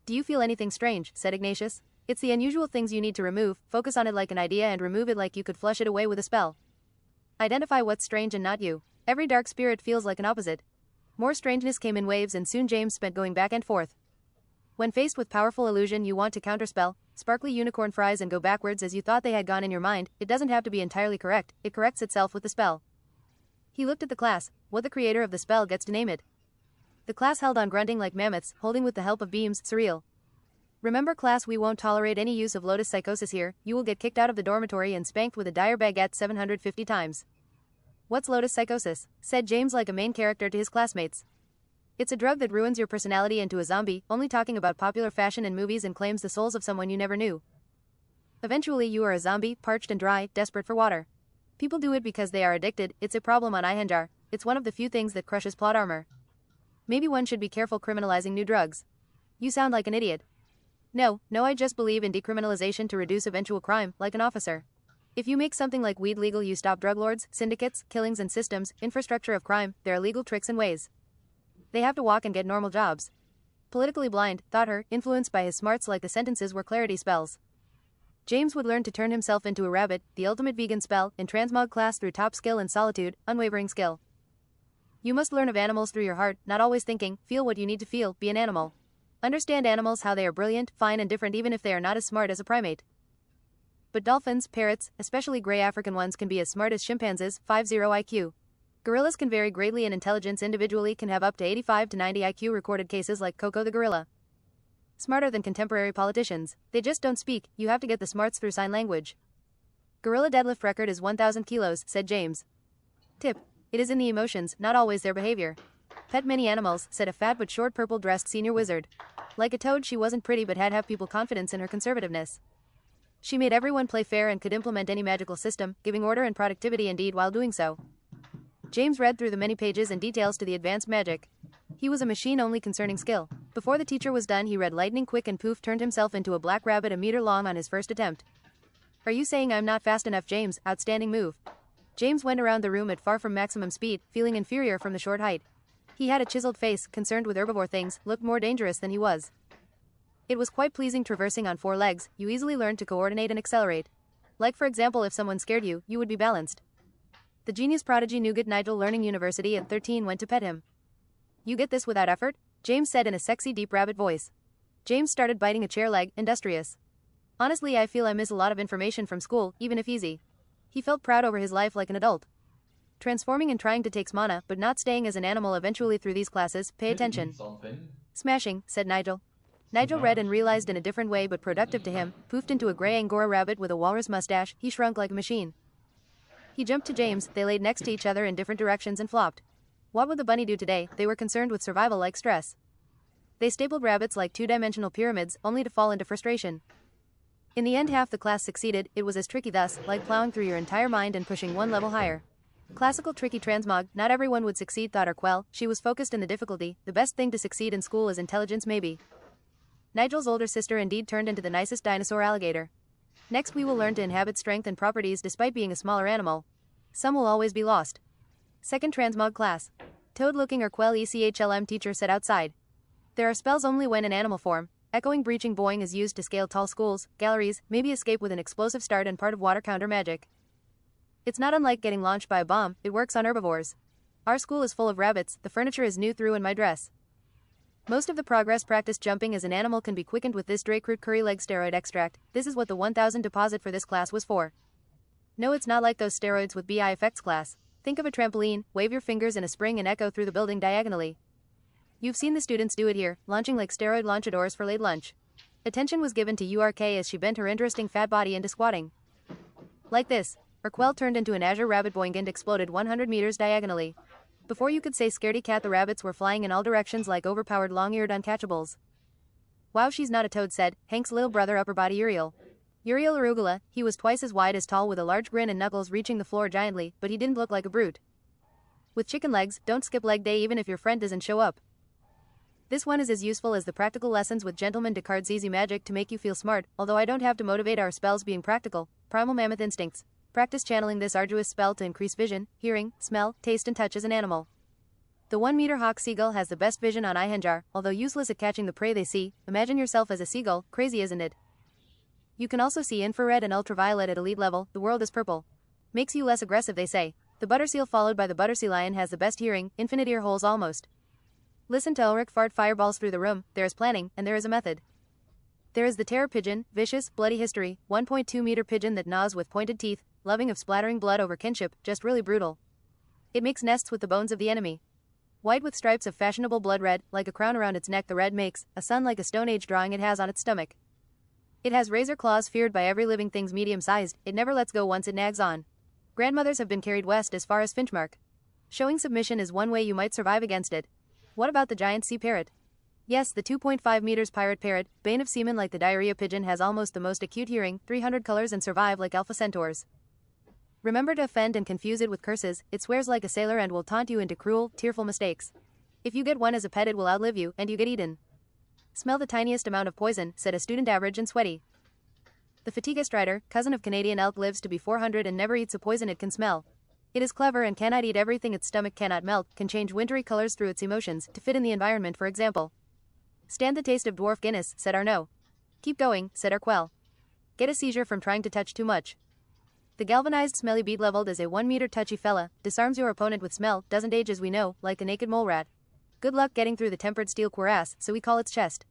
Do you feel anything strange, said Ignatius. It's the unusual things you need to remove, focus on it like an idea and remove it like you could flush it away with a spell. Identify what's strange and not you. Every dark spirit feels like an opposite. More strangeness came in waves and soon James spent going back and forth. When faced with powerful illusion you want to counterspell, sparkly unicorn fries and go backwards as you thought they had gone in your mind, it doesn't have to be entirely correct, it corrects itself with the spell. He looked at the class, what the creator of the spell gets to name it. The class held on grunting like mammoths, holding with the help of beams, surreal. Remember class, we won't tolerate any use of lotus psychosis here, you will get kicked out of the dormitory and spanked with a dire baguette 750 times. What's lotus psychosis? Said James like a main character to his classmates. It's a drug that ruins your personality into a zombie, only talking about popular fashion and movies and claims the souls of someone you never knew. Eventually you are a zombie, parched and dry, desperate for water. People do it because they are addicted, it's a problem on Ihenjar, it's one of the few things that crushes plot armor. Maybe one should be careful criminalizing new drugs. You sound like an idiot. No, I just believe in decriminalization to reduce eventual crime, like an officer. If you make something like weed legal you stop drug lords, syndicates, killings and systems, infrastructure of crime, there are legal tricks and ways. They have to walk and get normal jobs. Politically blind, thought her, influenced by his smarts like the sentences were clarity spells. James would learn to turn himself into a rabbit, the ultimate vegan spell, in transmog class through top skill and solitude, unwavering skill. You must learn of animals through your heart, not always thinking, feel what you need to feel, be an animal. Understand animals how they are brilliant, fine and different even if they are not as smart as a primate. But dolphins, parrots, especially gray African ones can be as smart as chimpanzees, 50 IQ. Gorillas can vary greatly in intelligence individually can have up to 85 to 90 IQ recorded cases like Coco the gorilla. Smarter than contemporary politicians, they just don't speak, you have to get the smarts through sign language. Gorilla deadlift record is 1,000 kilos, said James. Tip. It is in the emotions, not always their behavior. Pet many animals, said a fat but short purple-dressed senior wizard. Like a toad she wasn't pretty but had have people confidence in her conservativeness. She made everyone play fair and could implement any magical system, giving order and productivity indeed while doing so. James read through the many pages and details to the advanced magic. He was a machine only concerning skill. Before the teacher was done, he read lightning quick and poof turned himself into a black rabbit a meter long on his first attempt. Are you saying I'm not fast enough, James? Outstanding move. James went around the room at far from maximum speed, feeling inferior from the short height. He had a chiseled face, concerned with herbivore things, looked more dangerous than he was. It was quite pleasing traversing on 4 legs, you easily learned to coordinate and accelerate. Like for example, if someone scared you, you would be balanced. The genius prodigy Nougat Nigel learning university at 13 went to pet him. You get this without effort? James said in a sexy deep rabbit voice. James started biting a chair leg, industrious. Honestly, I feel I miss a lot of information from school, even if easy. He felt proud over his life like an adult. Transforming and trying to take mana, but not staying as an animal eventually through these classes, pay attention. Smashing, said Nigel. Nigel read and realized in a different way but productive to him, poofed into a grey Angora rabbit with a walrus mustache, he shrunk like a machine. He jumped to James, they laid next to each other in different directions and flopped. What would the bunny do today? They were concerned with survival like stress. They stapled rabbits like 2-dimensional pyramids, only to fall into frustration. In the end, half the class succeeded. It was as tricky thus, like plowing through your entire mind and pushing 1 level higher. Classical tricky transmog, not everyone would succeed, thought Urquell. She was focused in the difficulty. The best thing to succeed in school is intelligence, maybe. Nigel's older sister indeed turned into the nicest dinosaur alligator. Next we will learn to inhabit strength and properties despite being a smaller animal. Some will always be lost. Second transmog class. Toad-looking Urquell ECHLM teacher said outside. There are spells only when in animal form. Echoing breaching boing is used to scale tall schools, galleries, maybe escape with an explosive start and part of water counter magic. It's not unlike getting launched by a bomb, it works on herbivores. Our school is full of rabbits, the furniture is new through in my dress. Most of the progress practice jumping as an animal can be quickened with this Drake-root curry leg steroid extract. This is what the 1000 deposit for this class was for. No, it's not like those steroids with BI effects class. Think of a trampoline, wave your fingers in a spring and echo through the building diagonally. You've seen the students do it here, launching like steroid launchadors for late lunch. Attention was given to URK as she bent her interesting fat body into squatting. Like this. Urquell turned into an azure rabbit boing and exploded 100 meters diagonally. Before you could say scaredy cat, the rabbits were flying in all directions like overpowered long-eared uncatchables. Wow, she's not a toad, said Hank's little brother upper body Uriel. Uriel arugula, he was twice as wide as tall with a large grin and knuckles reaching the floor giantly, but he didn't look like a brute. With chicken legs, don't skip leg day even if your friend doesn't show up. This one is as useful as the practical lessons with Gentleman Descartes' easy magic to make you feel smart, although I don't have to motivate our spells being practical. Primal mammoth instincts. Practice channeling this arduous spell to increase vision, hearing, smell, taste and touch as an animal. The 1-meter hawk seagull has the best vision on Ihenjar, although useless at catching the prey they see. Imagine yourself as a seagull, crazy isn't it? You can also see infrared and ultraviolet at elite level, the world is purple. Makes you less aggressive, they say. The butterseal followed by the buttersea lion has the best hearing, infinite ear holes almost. Listen to Ulrich fart fireballs through the room, there is planning, and there is a method. There is the terror pigeon, vicious, bloody history, 1.2-meter pigeon that gnaws with pointed teeth, loving of splattering blood over kinship, just really brutal. It makes nests with the bones of the enemy. White with stripes of fashionable blood red, like a crown around its neck, the red makes a sun like a Stone Age drawing it has on its stomach. It has razor claws feared by every living thing's medium-sized, it never lets go once it nags on. Grandmothers have been carried west as far as Finchmark. Showing submission is one way you might survive against it. What about the giant sea parrot? Yes, the 2.5 meters pirate parrot, bane of seamen like the diarrhea pigeon, has almost the most acute hearing, 300 colors and survive like alpha centaurs. Remember to offend and confuse it with curses, it swears like a sailor and will taunt you into cruel, tearful mistakes. If you get one as a pet it will outlive you, and you get eaten. Smell the tiniest amount of poison, said a student average and sweaty. The fatiga strider, cousin of Canadian elk, lives to be 400 and never eats a poison it can smell. It is clever and cannot eat everything its stomach cannot melt, can change wintry colors through its emotions, to fit in the environment for example. Stand the taste of dwarf Guinness, said Arnaud. Keep going, said Urquell. Get a seizure from trying to touch too much. The galvanized smelly bead leveled as a 1-meter touchy fella, disarms your opponent with smell, doesn't age as we know, like a naked mole rat. Good luck getting through the tempered steel cuirass, so we call its chest.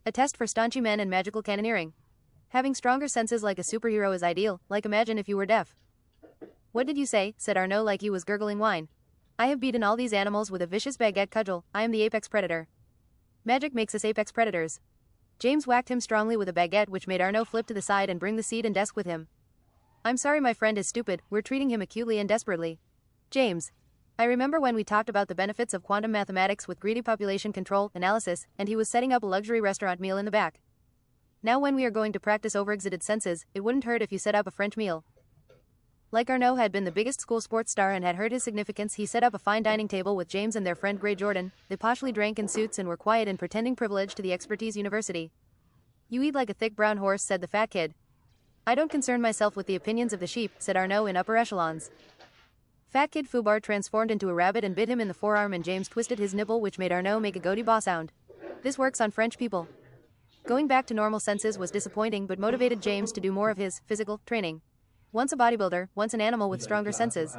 A test for staunchy men and magical cannoneering. Having stronger senses like a superhero is ideal, like imagine if you were deaf. What did you say, said Arnaud like he was gurgling wine. I have beaten all these animals with a vicious baguette cudgel, I am the apex predator. Magic makes us apex predators. James whacked him strongly with a baguette which made Arnaud flip to the side and bring the seat and desk with him. I'm sorry my friend is stupid, we're treating him acutely and desperately. James. I remember when we talked about the benefits of quantum mathematics with greedy population control analysis, and he was setting up a luxury restaurant meal in the back. Now when we are going to practice overexcited senses, it wouldn't hurt if you set up a French meal. Like Arnaud had been the biggest school sports star and had heard his significance, he set up a fine dining table with James and their friend Grey Jordan. They poshly drank in suits and were quiet and pretending privilege to the expertise university. You eat like a thick brown horse, said the fat kid. I don't concern myself with the opinions of the sheep, said Arnaud in upper echelons. Fat kid Foubar transformed into a rabbit and bit him in the forearm, and James twisted his nipple, which made Arnaud make a goaty baw sound. This works on French people. Going back to normal senses was disappointing but motivated James to do more of his physical training. Once a bodybuilder, once an animal with stronger senses.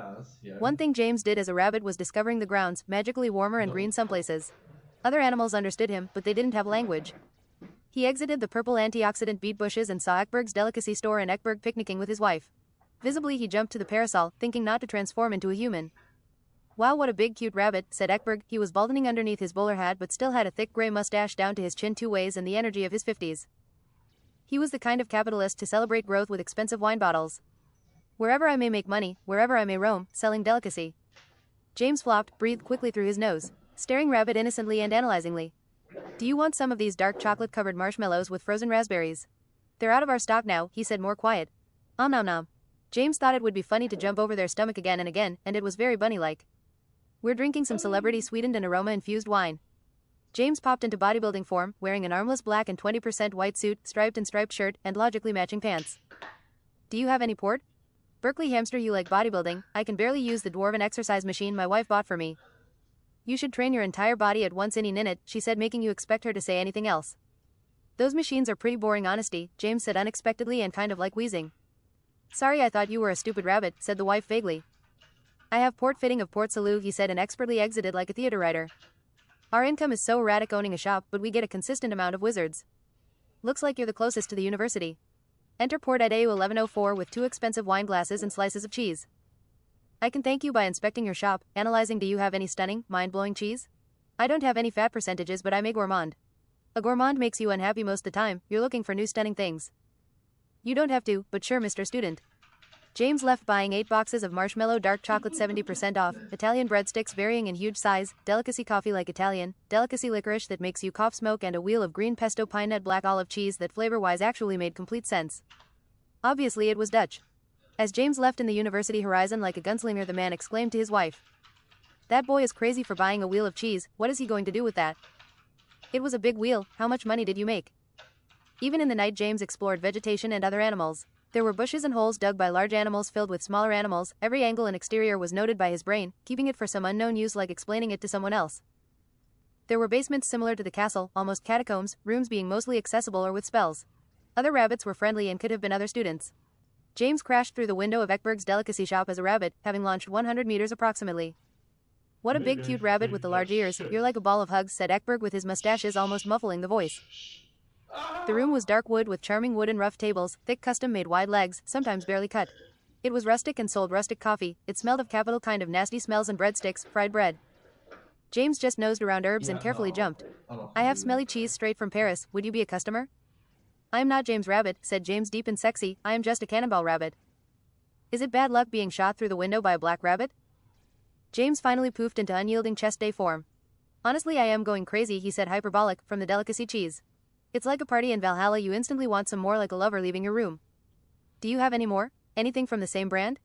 One thing James did as a rabbit was discovering the grounds, magically warmer and green some places. Other animals understood him, but they didn't have language. He exited the purple antioxidant beet bushes and saw Ekberg's delicacy store in Ekberg picnicking with his wife. Visibly he jumped to the parasol, thinking not to transform into a human. Wow, what a big cute rabbit, said Ekberg. He was balding underneath his bowler hat but still had a thick grey mustache down to his chin, 2 ways, and the energy of his 50s. He was the kind of capitalist to celebrate growth with expensive wine bottles. Wherever I may make money, wherever I may roam, selling delicacy. James flopped, breathed quickly through his nose, staring Rabbit innocently and analyzingly. Do you want some of these dark chocolate-covered marshmallows with frozen raspberries? They're out of our stock now, he said more quiet. Nom nom. James thought it would be funny to jump over their stomach again and again, and it was very bunny-like. We're drinking some celebrity-sweetened and aroma-infused wine. James popped into bodybuilding form, wearing an armless black and 20% white suit, striped and striped shirt, and logically matching pants. Do you have any port? Berkeley hamster, you like bodybuilding? I can barely use the dwarven exercise machine my wife bought for me. You should train your entire body at once in it, she said, making you expect her to say anything else. Those machines are pretty boring, honesty, James said unexpectedly and kind of like wheezing. Sorry, I thought you were a stupid rabbit, said the wife vaguely. I have port fitting of Port Salut, he said, and expertly exited like a theater writer. Our income is so erratic owning a shop, but we get a consistent amount of wizards. Looks like you're the closest to the university. Enter port at AU 1104 with 2 expensive wine glasses and slices of cheese. I can thank you by inspecting your shop, analyzing. Do you have any stunning, mind-blowing cheese? I don't have any fat percentages, but I'm a gourmand. A gourmand makes you unhappy most of the time. You're looking for new stunning things. You don't have to, but sure, Mr. Student. James left buying 8 boxes of marshmallow dark chocolate 70% off, Italian breadsticks varying in huge size, delicacy coffee like Italian, delicacy licorice that makes you cough smoke, and a wheel of green pesto pine nut black olive cheese that flavor-wise actually made complete sense. Obviously it was Dutch. As James left in the university horizon like a gunslinger, the man exclaimed to his wife. That boy is crazy for buying a wheel of cheese. What is he going to do with that? It was a big wheel. How much money did you make? Even in the night James explored vegetation and other animals. There were bushes and holes dug by large animals filled with smaller animals. Every angle and exterior was noted by his brain, keeping it for some unknown use, like explaining it to someone else. There were basements similar to the castle, almost catacombs, rooms being mostly accessible or with spells. Other rabbits were friendly and could have been other students. James crashed through the window of Ekberg's delicacy shop as a rabbit, having launched 100 meters approximately. What a big cute rabbit with the large ears. You're like a ball of hugs, said Ekberg with his mustaches almost muffling the voice. The room was dark wood with charming wooden rough tables, thick custom-made wide legs, sometimes barely cut. It was rustic and sold rustic coffee. It smelled of capital kind of nasty smells and breadsticks, fried bread. James just nosed around herbs and carefully jumped. I have smelly cheese straight from Paris. Would you be a customer? I am not James Rabbit, said James deep and sexy. I am just a cannonball rabbit. Is it bad luck being shot through the window by a black rabbit? James finally poofed into unyielding chest day form. Honestly, I am going crazy, he said, hyperbolic, from the delicacy cheese. It's like a party in Valhalla. You instantly want some more, like a lover leaving your room. Do you have any more? Anything from the same brand?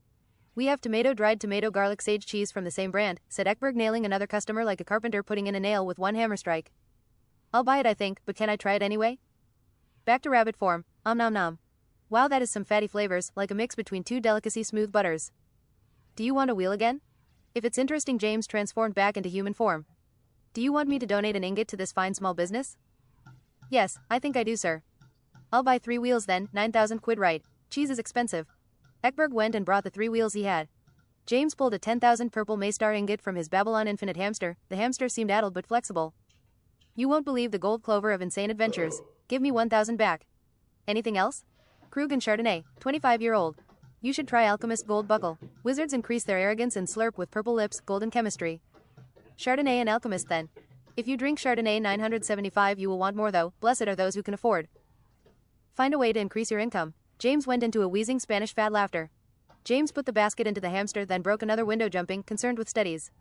We have tomato, dried tomato, garlic, sage cheese from the same brand, said Ekberg, nailing another customer like a carpenter putting in a nail with one hammer strike. I'll buy it, I think, but can I try it anyway? Back to rabbit form. Nom nom. Wow, that is some fatty flavors, like a mix between 2 delicacy smooth butters. Do you want a wheel again? If it's interesting, James transformed back into human form. Do you want me to donate an ingot to this fine small business? Yes, I think I do, sir. I'll buy 3 wheels then, 9,000 quid, right? Cheese is expensive. Ekberg went and brought the 3 wheels he had. James pulled a 10,000 purple Maystar ingot from his Babylon Infinite hamster. The hamster seemed addled but flexible. You won't believe the gold clover of insane adventures. Give me 1,000 back. Anything else? Krug and Chardonnay, 25-year-old. You should try Alchemist Gold Buckle. Wizards increase their arrogance and slurp with purple lips, golden chemistry. Chardonnay and Alchemist then. If you drink Chardonnay 975, you will want more though. Blessed are those who can afford. Find a way to increase your income. James went into a wheezing Spanish fat laughter. James put the basket into the hamster, then broke another window, jumping, concerned with studies.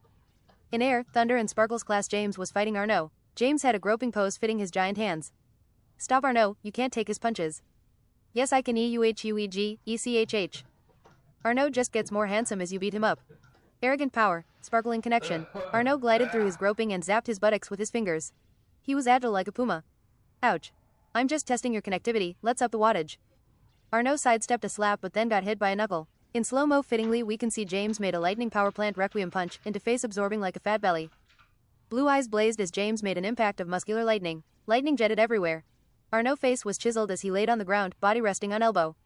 In air, thunder and sparkles class, James was fighting Arnaud. James had a groping pose fitting his giant hands. Stop, Arnaud, you can't take his punches. Yes, I can. EUHUEG, ECHH. Arnaud just gets more handsome as you beat him up. Arrogant power, sparkling connection. Arnaud glided through his groping and zapped his buttocks with his fingers. He was agile like a puma. Ouch. I'm just testing your connectivity, let's up the wattage. Arnaud sidestepped a slap but then got hit by a knuckle. In slow-mo fittingly we can see James made a lightning power plant requiem punch into face absorbing like a fat belly. Blue eyes blazed as James made an impact of muscular lightning. Lightning jetted everywhere. Arnaud's face was chiseled as he laid on the ground, body resting on elbow.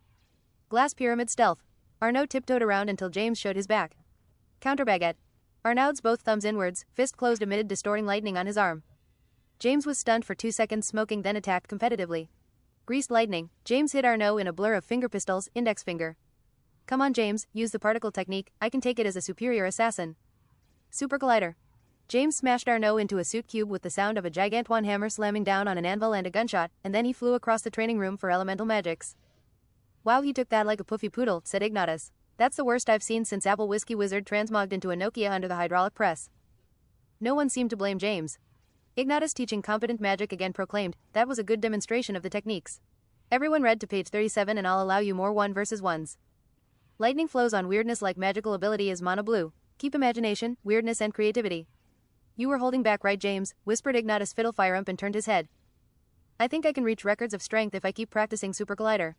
Glass pyramid stealth. Arnaud tiptoed around until James showed his back. Counter baguette. Arnaud's both thumbs inwards, fist closed amid distorting lightning on his arm. James was stunned for 2 seconds, smoking, then attacked competitively. Greased lightning. James hit Arnaud in a blur of finger pistols, index finger. Come on James, use the particle technique, I can take it as a superior assassin. Super Collider. James smashed Arnaud into a suit cube with the sound of a gigantuan hammer slamming down on an anvil and a gunshot, and then he flew across the training room for elemental magics. Wow, he took that like a puffy poodle, said Ignatius. That's the worst I've seen since Apple Whiskey Wizard transmogged into a Nokia under the hydraulic press. No one seemed to blame James. Ignatius, teaching competent magic, again proclaimed, that was a good demonstration of the techniques. Everyone read to page 37 and I'll allow you more 1 versus 1s. Lightning flows on weirdness like magical ability is mono blue. Keep imagination, weirdness and creativity. You were holding back, right James, whispered Ignatius Fiddlefirump and turned his head. I think I can reach records of strength if I keep practicing Super Collider.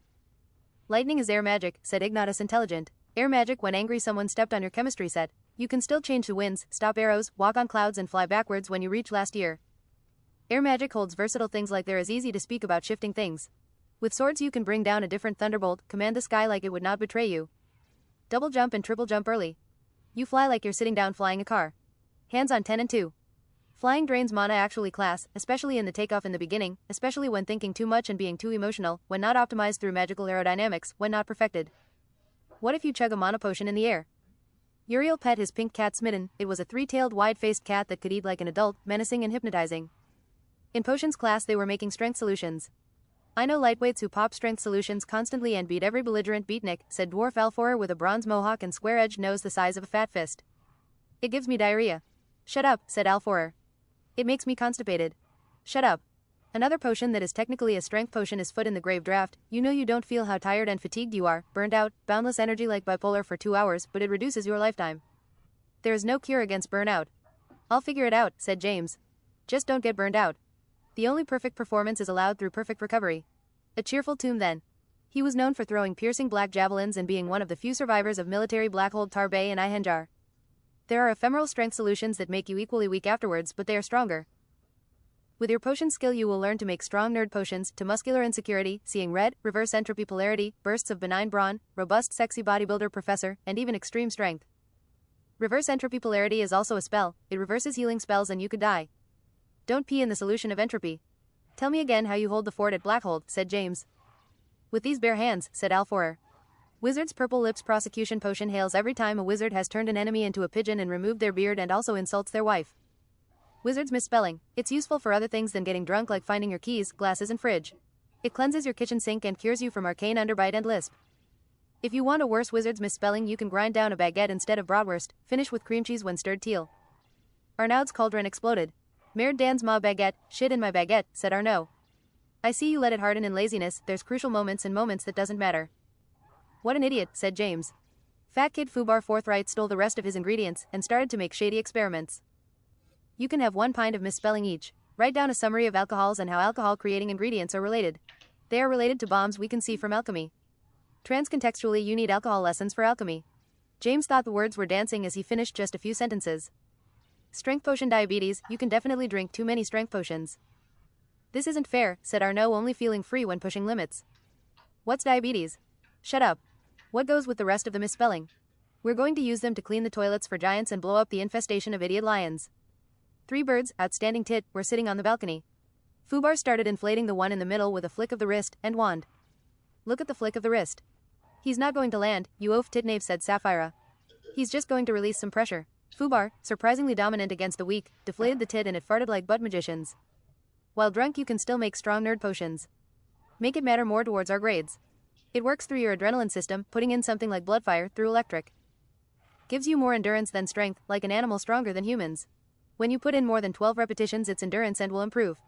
Lightning is air magic, said Ignatius intelligent. Air magic when angry someone stepped on your chemistry set. You can still change the winds, stop arrows, walk on clouds and fly backwards when you reach last year. Air magic holds versatile things like there is easy to speak about shifting things. With swords you can bring down a different thunderbolt, command the sky like it would not betray you. Double jump and triple jump early. You fly like you're sitting down flying a car. Hands on 10 and 2. Flying drains mana actually class, especially in the takeoff in the beginning, especially when thinking too much and being too emotional, when not optimized through magical aerodynamics, when not perfected. What if you chug a mana potion in the air? Uriel pet his pink cat Smitten. It was a 3-tailed wide-faced cat that could eat like an adult, menacing and hypnotizing. In potions class they were making strength solutions. I know lightweights who pop strength solutions constantly and beat every belligerent beatnik, said Dwarf Alforer with a bronze mohawk and square-edged nose the size of a fat fist. It gives me diarrhea. Shut up, said Alforer. It makes me constipated. Shut up. Another potion that is technically a strength potion is Foot in the Grave Draft. You know you don't feel how tired and fatigued you are, burned out, boundless energy like bipolar for 2 hours, but it reduces your lifetime. There is no cure against burnout. I'll figure it out, said James. Just don't get burned out. The only perfect performance is allowed through perfect recovery. A cheerful tomb then. He was known for throwing piercing black javelins and being one of the few survivors of military Blackhold Tarbay and Ihenjar. There are ephemeral strength solutions that make you equally weak afterwards, but they are stronger. With your potion skill you will learn to make strong nerd potions, to muscular insecurity, seeing red, reverse entropy polarity, bursts of benign brawn, robust sexy bodybuilder professor, and even extreme strength. Reverse entropy polarity is also a spell, it reverses healing spells and you could die. Don't pee in the solution of entropy. Tell me again how you hold the fort at Blackhold, said James. With these bare hands, said Alforer. Wizard's Purple Lips prosecution potion hails every time a wizard has turned an enemy into a pigeon and removed their beard and also insults their wife. Wizard's misspelling. It's useful for other things than getting drunk, like finding your keys, glasses and fridge. It cleanses your kitchen sink and cures you from arcane underbite and lisp. If you want a worse wizard's misspelling you can grind down a baguette instead of bratwurst, finish with cream cheese when stirred teal. Arnaud's cauldron exploded. Merde dans ma baguette, shit in my baguette, said Arnaud. I see you let it harden in laziness, there's crucial moments and moments that doesn't matter. What an idiot, said James. Fat Kid Fubar forthright stole the rest of his ingredients and started to make shady experiments. You can have 1 pint of misspelling each. Write down a summary of alcohols and how alcohol-creating ingredients are related. They are related to bombs we can see from alchemy. Transcontextually you need alcohol lessons for alchemy. James thought the words were dancing as he finished just a few sentences. Strength potion diabetes, you can definitely drink too many strength potions. This isn't fair, said Arnaud, only feeling free when pushing limits. What's diabetes? Shut up. What goes with the rest of the misspelling? We're going to use them to clean the toilets for giants and blow up the infestation of idiot lions. 3 birds, outstanding tit, were sitting on the balcony. Fubar started inflating the one in the middle with a flick of the wrist and wand. Look at the flick of the wrist. He's not going to land, you oaf titnave, said Sapphira. He's just going to release some pressure. Fubar, surprisingly dominant against the weak, deflated the tit and it farted like butt magicians. While drunk you can still make strong nerd potions. Make it matter more towards our grades. It works through your adrenaline system, putting in something like bloodfire through electric. Gives you more endurance than strength, like an animal stronger than humans. When you put in more than 12 repetitions its endurance and will improve.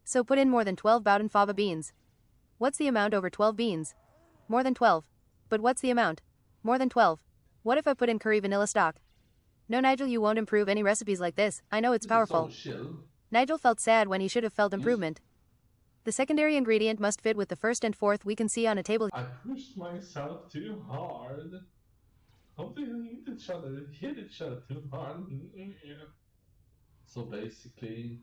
So put in more than 12 Bowden Fava beans. What's the amount over 12 beans? More than 12. But what's the amount? More than 12. What if I put in curry vanilla stock? No, Nigel, you won't improve any recipes like this. I know it's powerful. Nigel felt sad when he should have felt improvement. The secondary ingredient must fit with the first and fourth we can see on a table. I pushed myself too hard. Hope they hit each other too hard. So basically,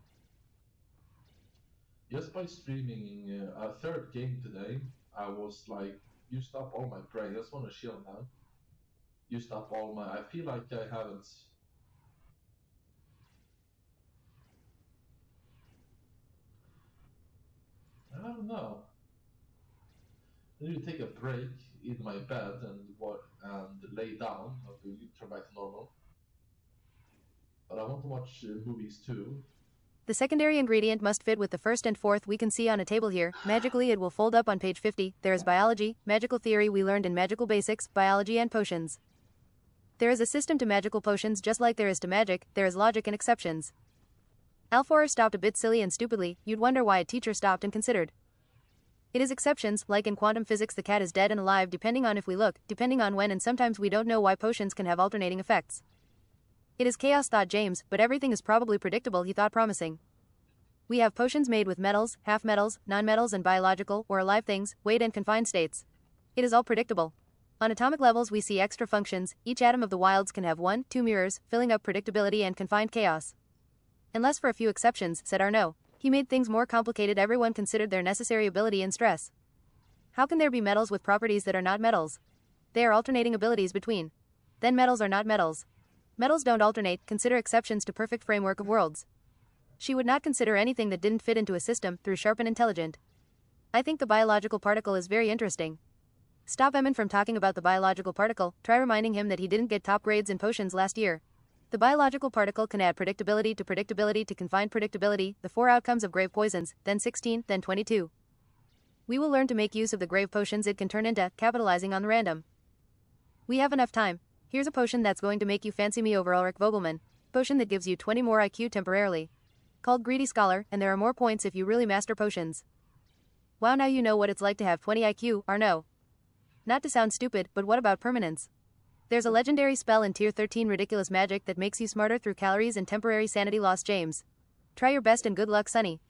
just by streaming a third game today, I was like, used up all my brain. I just want to chill now. Used up all my. I feel like I haven't. I don't know. I need to take a break in my bed and lay down. Okay, turn back to normal. But I want to watch movies too. The secondary ingredient must fit with the first and fourth we can see on a table here. Magically it will fold up on page 50. There is biology, magical theory we learned in magical basics, biology and potions. There is a system to magical potions just like there is to magic, there is logic and exceptions. Alforer stopped a bit silly and stupidly, you'd wonder why a teacher stopped and considered. It is exceptions, like in quantum physics the cat is dead and alive depending on if we look, depending on when, and sometimes we don't know why potions can have alternating effects. It is chaos, thought James, but everything is probably predictable, he thought, promising. We have potions made with metals, half-metals, non-metals and biological, or alive things, weighed and confined states. It is all predictable. On atomic levels we see extra functions, each atom of the wilds can have 1, 2 mirrors, filling up predictability and confined chaos. Unless for a few exceptions, said Arnaud. He made things more complicated, everyone considered their necessary ability and stress. How can there be metals with properties that are not metals? They are alternating abilities between. Then metals are not metals. Metals don't alternate, consider exceptions to perfect framework of worlds. She would not consider anything that didn't fit into a system, through sharp and intelligent. I think the biological particle is very interesting. Stop Emin from talking about the biological particle, try reminding him that he didn't get top grades in potions last year. The biological particle can add predictability to confined predictability, the 4 outcomes of grave poisons, then 16, then 22. We will learn to make use of the grave potions it can turn into, capitalizing on the random. We have enough time. Here's a potion that's going to make you fancy me over Ulrich Vogelmann. Potion that gives you 20 more IQ temporarily. Called Greedy Scholar, and there are more points if you really master potions. Wow, now you know what it's like to have 20 IQ, Arnaud. Not to sound stupid, but what about permanence? There's a legendary spell in Tier 13 ridiculous magic that makes you smarter through calories and temporary sanity loss, James. Try your best and good luck, Sonny.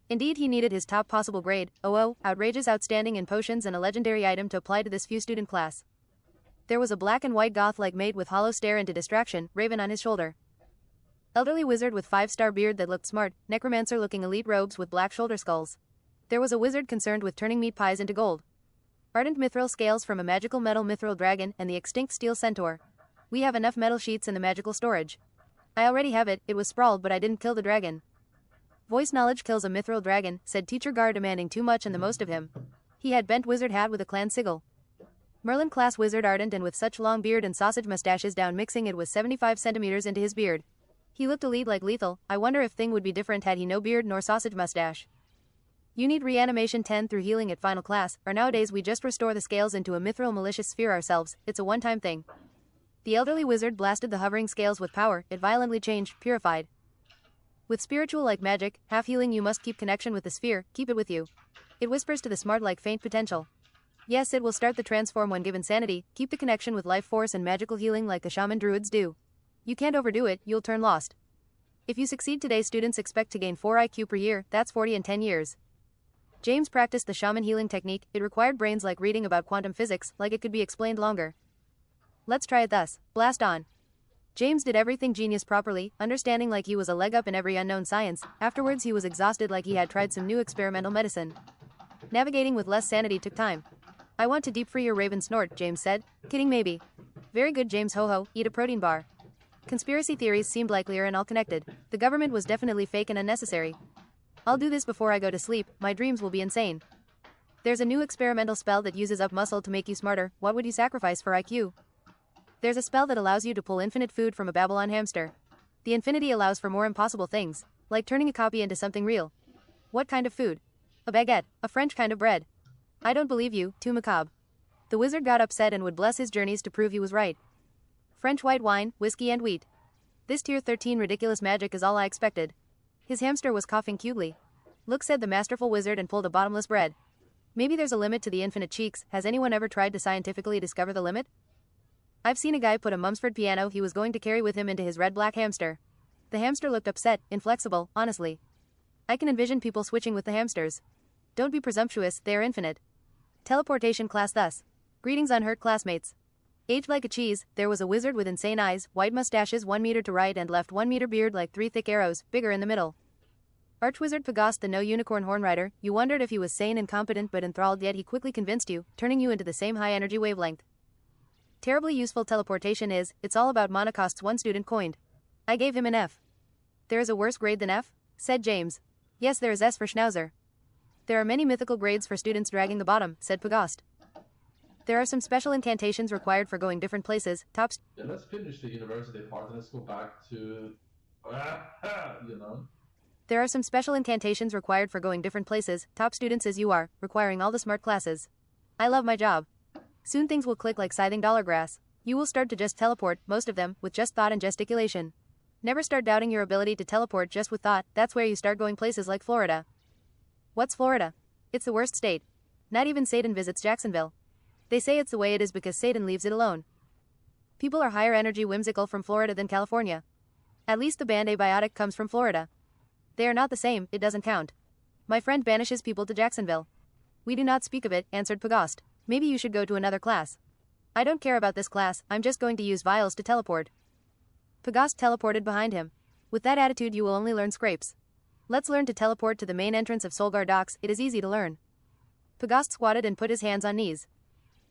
Indeed, he needed his top possible grade, outrageous outstanding in potions and a legendary item to apply to this few student class. There was a black and white goth-like maid with hollow stare into distraction, raven on his shoulder. Elderly wizard with 5-star beard that looked smart, necromancer looking elite robes with black shoulder skulls. There was a wizard concerned with turning meat pies into gold. Ardent mithril scales from a magical metal mithril dragon and the extinct steel centaur. We have enough metal sheets in the magical storage. I already have it, it was sprawled but I didn't kill the dragon. Voice knowledge kills a mithril dragon, said Teacher Gar, demanding too much and the most of him. He had bent wizard hat with a clan sigil. Merlin class wizard ardent and with such long beard and sausage mustaches down, mixing it with 75 centimeters into his beard. He looked elite like lethal. I wonder if thing would be different had he no beard nor sausage mustache. You need reanimation 10 through healing at final class, or nowadays we just restore the scales into a mithril malicious sphere ourselves, it's a one-time thing. The elderly wizard blasted the hovering scales with power, it violently changed, purified. With spiritual like magic, half healing you must keep connection with the sphere, keep it with you. It whispers to the smart like faint potential. Yes, it will start the transform when given sanity, keep the connection with life force and magical healing like the shaman druids do. You can't overdo it, you'll turn lost. If you succeed today, students expect to gain 4 IQ per year, that's 40 in 10 years. James practiced the shaman healing technique, it required brains like reading about quantum physics, like it could be explained longer. Let's try it thus, blast on. James did everything genius properly, understanding like he was a leg up in every unknown science, afterwards he was exhausted like he had tried some new experimental medicine. Navigating with less sanity took time. I want to deep free your raven snort, James said. Kidding maybe. Very good, James, ho-ho, eat a protein bar. Conspiracy theories seemed likelier and all connected. The government was definitely fake and unnecessary. I'll do this before I go to sleep, my dreams will be insane. There's a new experimental spell that uses up muscle to make you smarter, what would you sacrifice for IQ? There's a spell that allows you to pull infinite food from a Babylon hamster. The infinity allows for more impossible things, like turning a copy into something real. What kind of food? A baguette, a French kind of bread. I don't believe you, too macabre. The wizard got upset and would bless his journeys to prove he was right. French white wine, whiskey and wheat. This tier 13 ridiculous magic is all I expected. His hamster was coughing cutely. Look, said the masterful wizard and pulled a bottomless bread. Maybe there's a limit to the infinite cheeks, has anyone ever tried to scientifically discover the limit? I've seen a guy put a Mumsford piano he was going to carry with him into his red-black hamster. The hamster looked upset, inflexible, honestly. I can envision people switching with the hamsters. Don't be presumptuous, they are infinite. Teleportation class thus. Greetings unhurt classmates. Aged like a cheese, there was a wizard with insane eyes, white mustaches 1 meter to right and left 1 meter beard like 3 thick arrows, bigger in the middle. Archwizard Pagast the no-unicorn hornrider, you wondered if he was sane and competent but enthralled, yet he quickly convinced you, turning you into the same high-energy wavelength. Terribly useful teleportation is, it's all about mana costs one student coined. I gave him an F. There is a worse grade than F? Said James. Yes, there is S for Schnauzer. There are many mythical grades for students dragging the bottom, said Pagast. There are some special incantations required for going different places, Yeah, let's finish the university part and let's go back to... There are some special incantations required for going different places, top students as you are, requiring all the smart classes. I love my job. Soon things will click like scything dollar grass. You will start to just teleport, most of them, with just thought and gesticulation. Never start doubting your ability to teleport just with thought, that's where you start going places like Florida. What's Florida? It's the worst state. Not even Satan visits Jacksonville. They say it's the way it is because Satan leaves it alone. People are higher energy whimsical from Florida than California. At least the band Abiotic comes from Florida. They are not the same, it doesn't count. My friend banishes people to Jacksonville. We do not speak of it, answered Pagast. Maybe you should go to another class. I don't care about this class, I'm just going to use vials to teleport. Pagast teleported behind him. With that attitude you will only learn scrapes. Let's learn to teleport to the main entrance of Solgar Docks, it is easy to learn. Pagast squatted and put his hands on knees.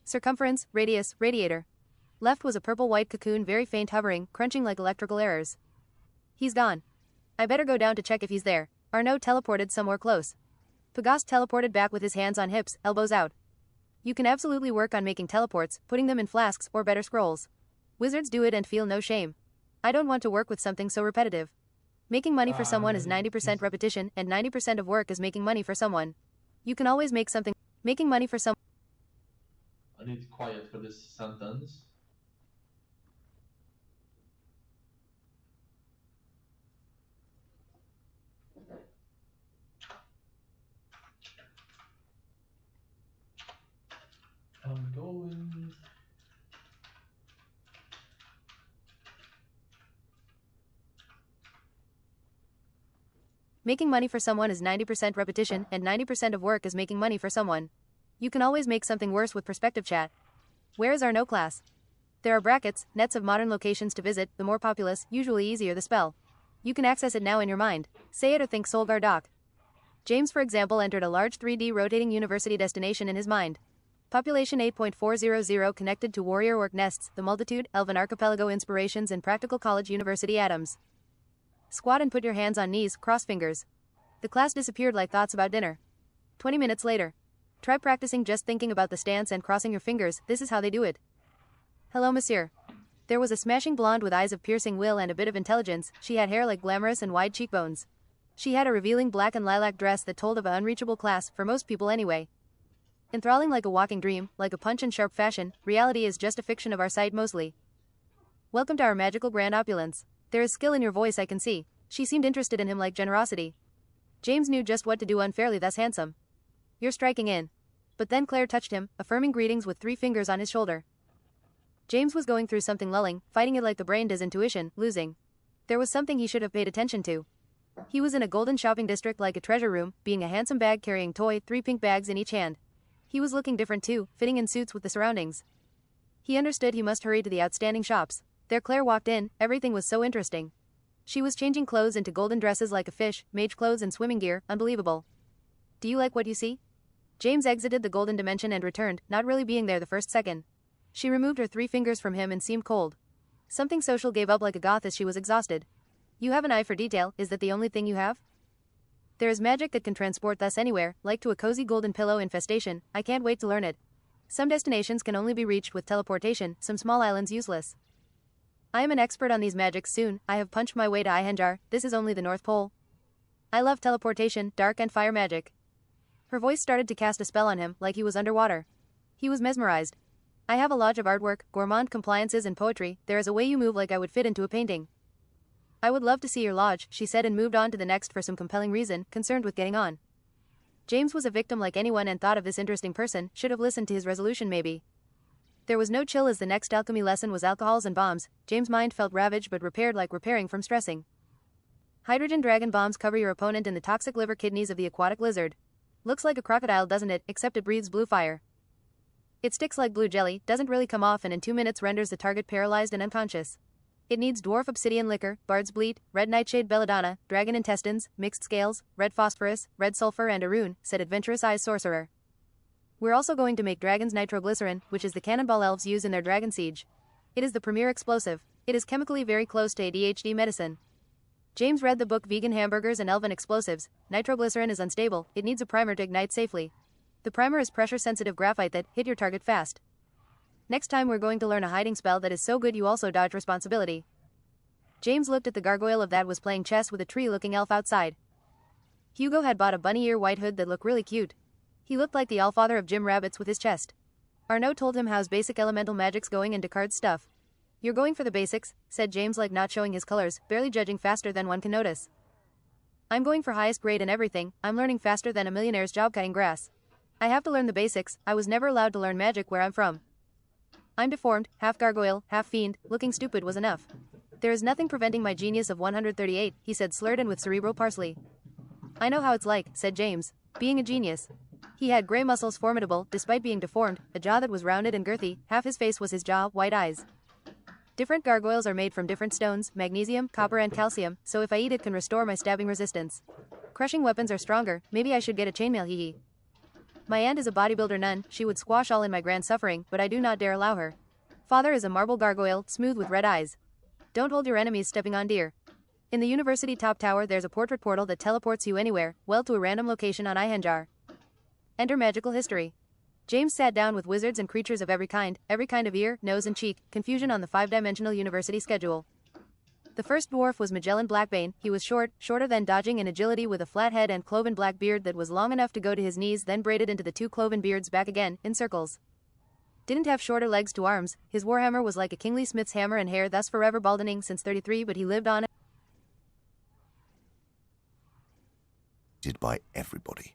Circumference, radius, radiator. Left was a purple-white cocoon very faint hovering, crunching like electrical errors. He's gone. I better go down to check if he's there. Arnaud teleported somewhere close. Pagast teleported back with his hands on hips, elbows out. You can absolutely work on making teleports, putting them in flasks, or better scrolls. Wizards do it and feel no shame. I don't want to work with something so repetitive. Making money for someone is 90% repetition, and 90% of work is making money for someone. You can always make something. Making money for someone. I need quiet for this sentence. I'm going... Making money for someone is 90% repetition, and 90% of work is making money for someone. You can always make something worse with perspective chat. Where is our no class? There are brackets, nets of modern locations to visit, the more populous, usually easier the spell. You can access it now in your mind. Say it or think Solgar Dock. James for example entered a large 3D rotating university destination in his mind. Population 8.400 connected to warrior orc nests, the multitude, elven archipelago inspirations and practical college university atoms. Squat and put your hands on knees, cross fingers. The class disappeared like thoughts about dinner. 20 minutes later. Try practicing just thinking about the stance and crossing your fingers, this is how they do it. Hello monsieur. There was a smashing blonde with eyes of piercing will and a bit of intelligence, she had hair like glamorous and wide cheekbones. She had a revealing black and lilac dress that told of an unreachable class, for most people anyway. Enthralling like a walking dream, like a punch and sharp fashion, reality is just a fiction of our sight mostly. Welcome to our magical grand opulence. There is skill in your voice I can see. She seemed interested in him like generosity. James knew just what to do unfairly thus handsome. You're striking in. But then Claire touched him, affirming greetings with 3 fingers on his shoulder. James was going through something lulling, fighting it like the brain does intuition, losing. There was something he should have paid attention to. He was in a golden shopping district like a treasure room, being a handsome bag carrying toy, 3 pink bags in each hand. He was looking different too, fitting in suits with the surroundings. He understood he must hurry to the outstanding shops. There Claire walked in, everything was so interesting. She was changing clothes into golden dresses like a fish, mage clothes and swimming gear, unbelievable. Do you like what you see? James exited the golden dimension and returned, not really being there the first second. She removed her 3 fingers from him and seemed cold. Something social gave up like a goth as she was exhausted. You have an eye for detail, is that the only thing you have? There is magic that can transport thus anywhere, like to a cozy golden pillow infestation, I can't wait to learn it. Some destinations can only be reached with teleportation, some small islands useless. I am an expert on these magics soon, I have punched my way to Ihenjar, this is only the North Pole. I love teleportation, dark and fire magic. Her voice started to cast a spell on him, like he was underwater. He was mesmerized. I have a lodge of artwork, gourmand compliances and poetry, there is a way you move like I would fit into a painting. I would love to see your lodge, she said and moved on to the next for some compelling reason, concerned with getting on. James was a victim like anyone and thought of this interesting person, should have listened to his resolution maybe. There was no chill as the next alchemy lesson was alcohols and bombs. James' mind felt ravaged but repaired like repairing from stressing. Hydrogen dragon bombs cover your opponent in the toxic liver kidneys of the aquatic lizard. Looks like a crocodile, doesn't it, except it breathes blue fire. It sticks like blue jelly, doesn't really come off, and in 2 minutes renders the target paralyzed and unconscious. It needs dwarf obsidian liquor, bard's bleat, red nightshade belladonna, dragon intestines, mixed scales, red phosphorus, red sulfur and a rune, said Adventurous Eyes Sorcerer. We're also going to make dragon's nitroglycerin, which is the cannonball elves use in their dragon siege. It is the premier explosive. It is chemically very close to ADHD medicine. James read the book Vegan Hamburgers and Elven Explosives. Nitroglycerin is unstable, it needs a primer to ignite safely. The primer is pressure-sensitive graphite that hit your target fast. Next time we're going to learn a hiding spell that is so good you also dodge responsibility. James looked at the gargoyle of that was playing chess with a tree-looking elf outside. Hugo had bought a bunny ear white hood that looked really cute. He looked like the allfather of Jim Rabbits with his chest. Arnaud told him how's basic elemental magic's going and Descartes' stuff. You're going for the basics, said James, like not showing his colors, barely judging faster than one can notice. I'm going for highest grade in everything, I'm learning faster than a millionaire's job cutting grass. I have to learn the basics, I was never allowed to learn magic where I'm from. I'm deformed, half gargoyle, half fiend, looking stupid was enough. There is nothing preventing my genius of 138, he said, slurred and with cerebral parsley. I know how it's like, said James, being a genius. He had grey muscles formidable, despite being deformed, a jaw that was rounded and girthy, half his face was his jaw, white eyes. Different gargoyles are made from different stones, magnesium, copper and calcium, so if I eat it can restore my stabbing resistance. Crushing weapons are stronger, maybe I should get a chainmail, hee hee. My aunt is a bodybuilder nun, she would squash all in my grand suffering, but I do not dare allow her. Father is a marble gargoyle, smooth with red eyes. Don't hold your enemies stepping on deer. In the university top tower there's a portrait portal that teleports you anywhere, well to a random location on Ihenjar. Enter magical history. James sat down with wizards and creatures of every kind of ear, nose and cheek, confusion on the 5-dimensional university schedule. The first dwarf was Magellan Blackbane, he was short, shorter than dodging in agility with a flat head and cloven black beard that was long enough to go to his knees then braided into the 2 cloven beards back again, in circles. Didn't have shorter legs to arms, his warhammer was like a kingly smith's hammer and hair thus forever baldening since 33 but he lived on Did by everybody.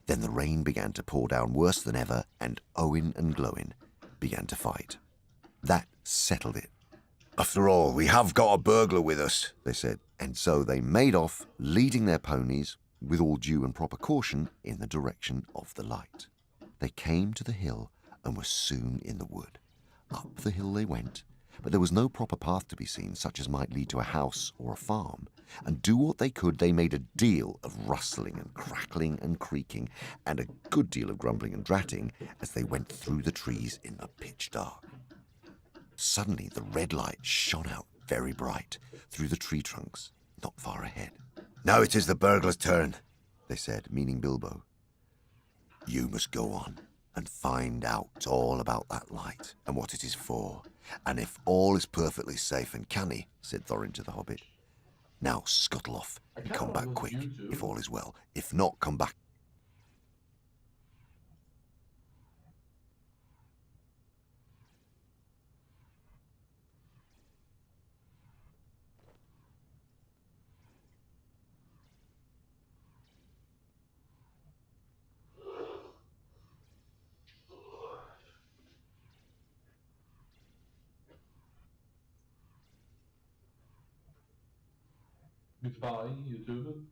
Then the rain began to pour down worse than ever, and Owen and Glowin began to fight. That settled it. After all, we have got a burglar with us, They said, and so they made off, leading their ponies, with all due and proper caution, in the direction of the light. They came to the hill and were soon in the wood. Up the hill they went, but there was no proper path to be seen, such as might lead to a house or a farm, and do what they could, they made a deal of rustling and crackling and creaking, and a good deal of grumbling and dratting as they went through the trees in the pitch dark. Suddenly the red light shone out very bright through the tree trunks, not far ahead. Now it is the burglar's turn, They said, meaning Bilbo. You must go on and find out all about that light and what it is for, and if all is perfectly safe and canny, said Thorin to the hobbit. Now scuttle off and come back quick, if all is well. If not, come back. Goodbye, YouTube.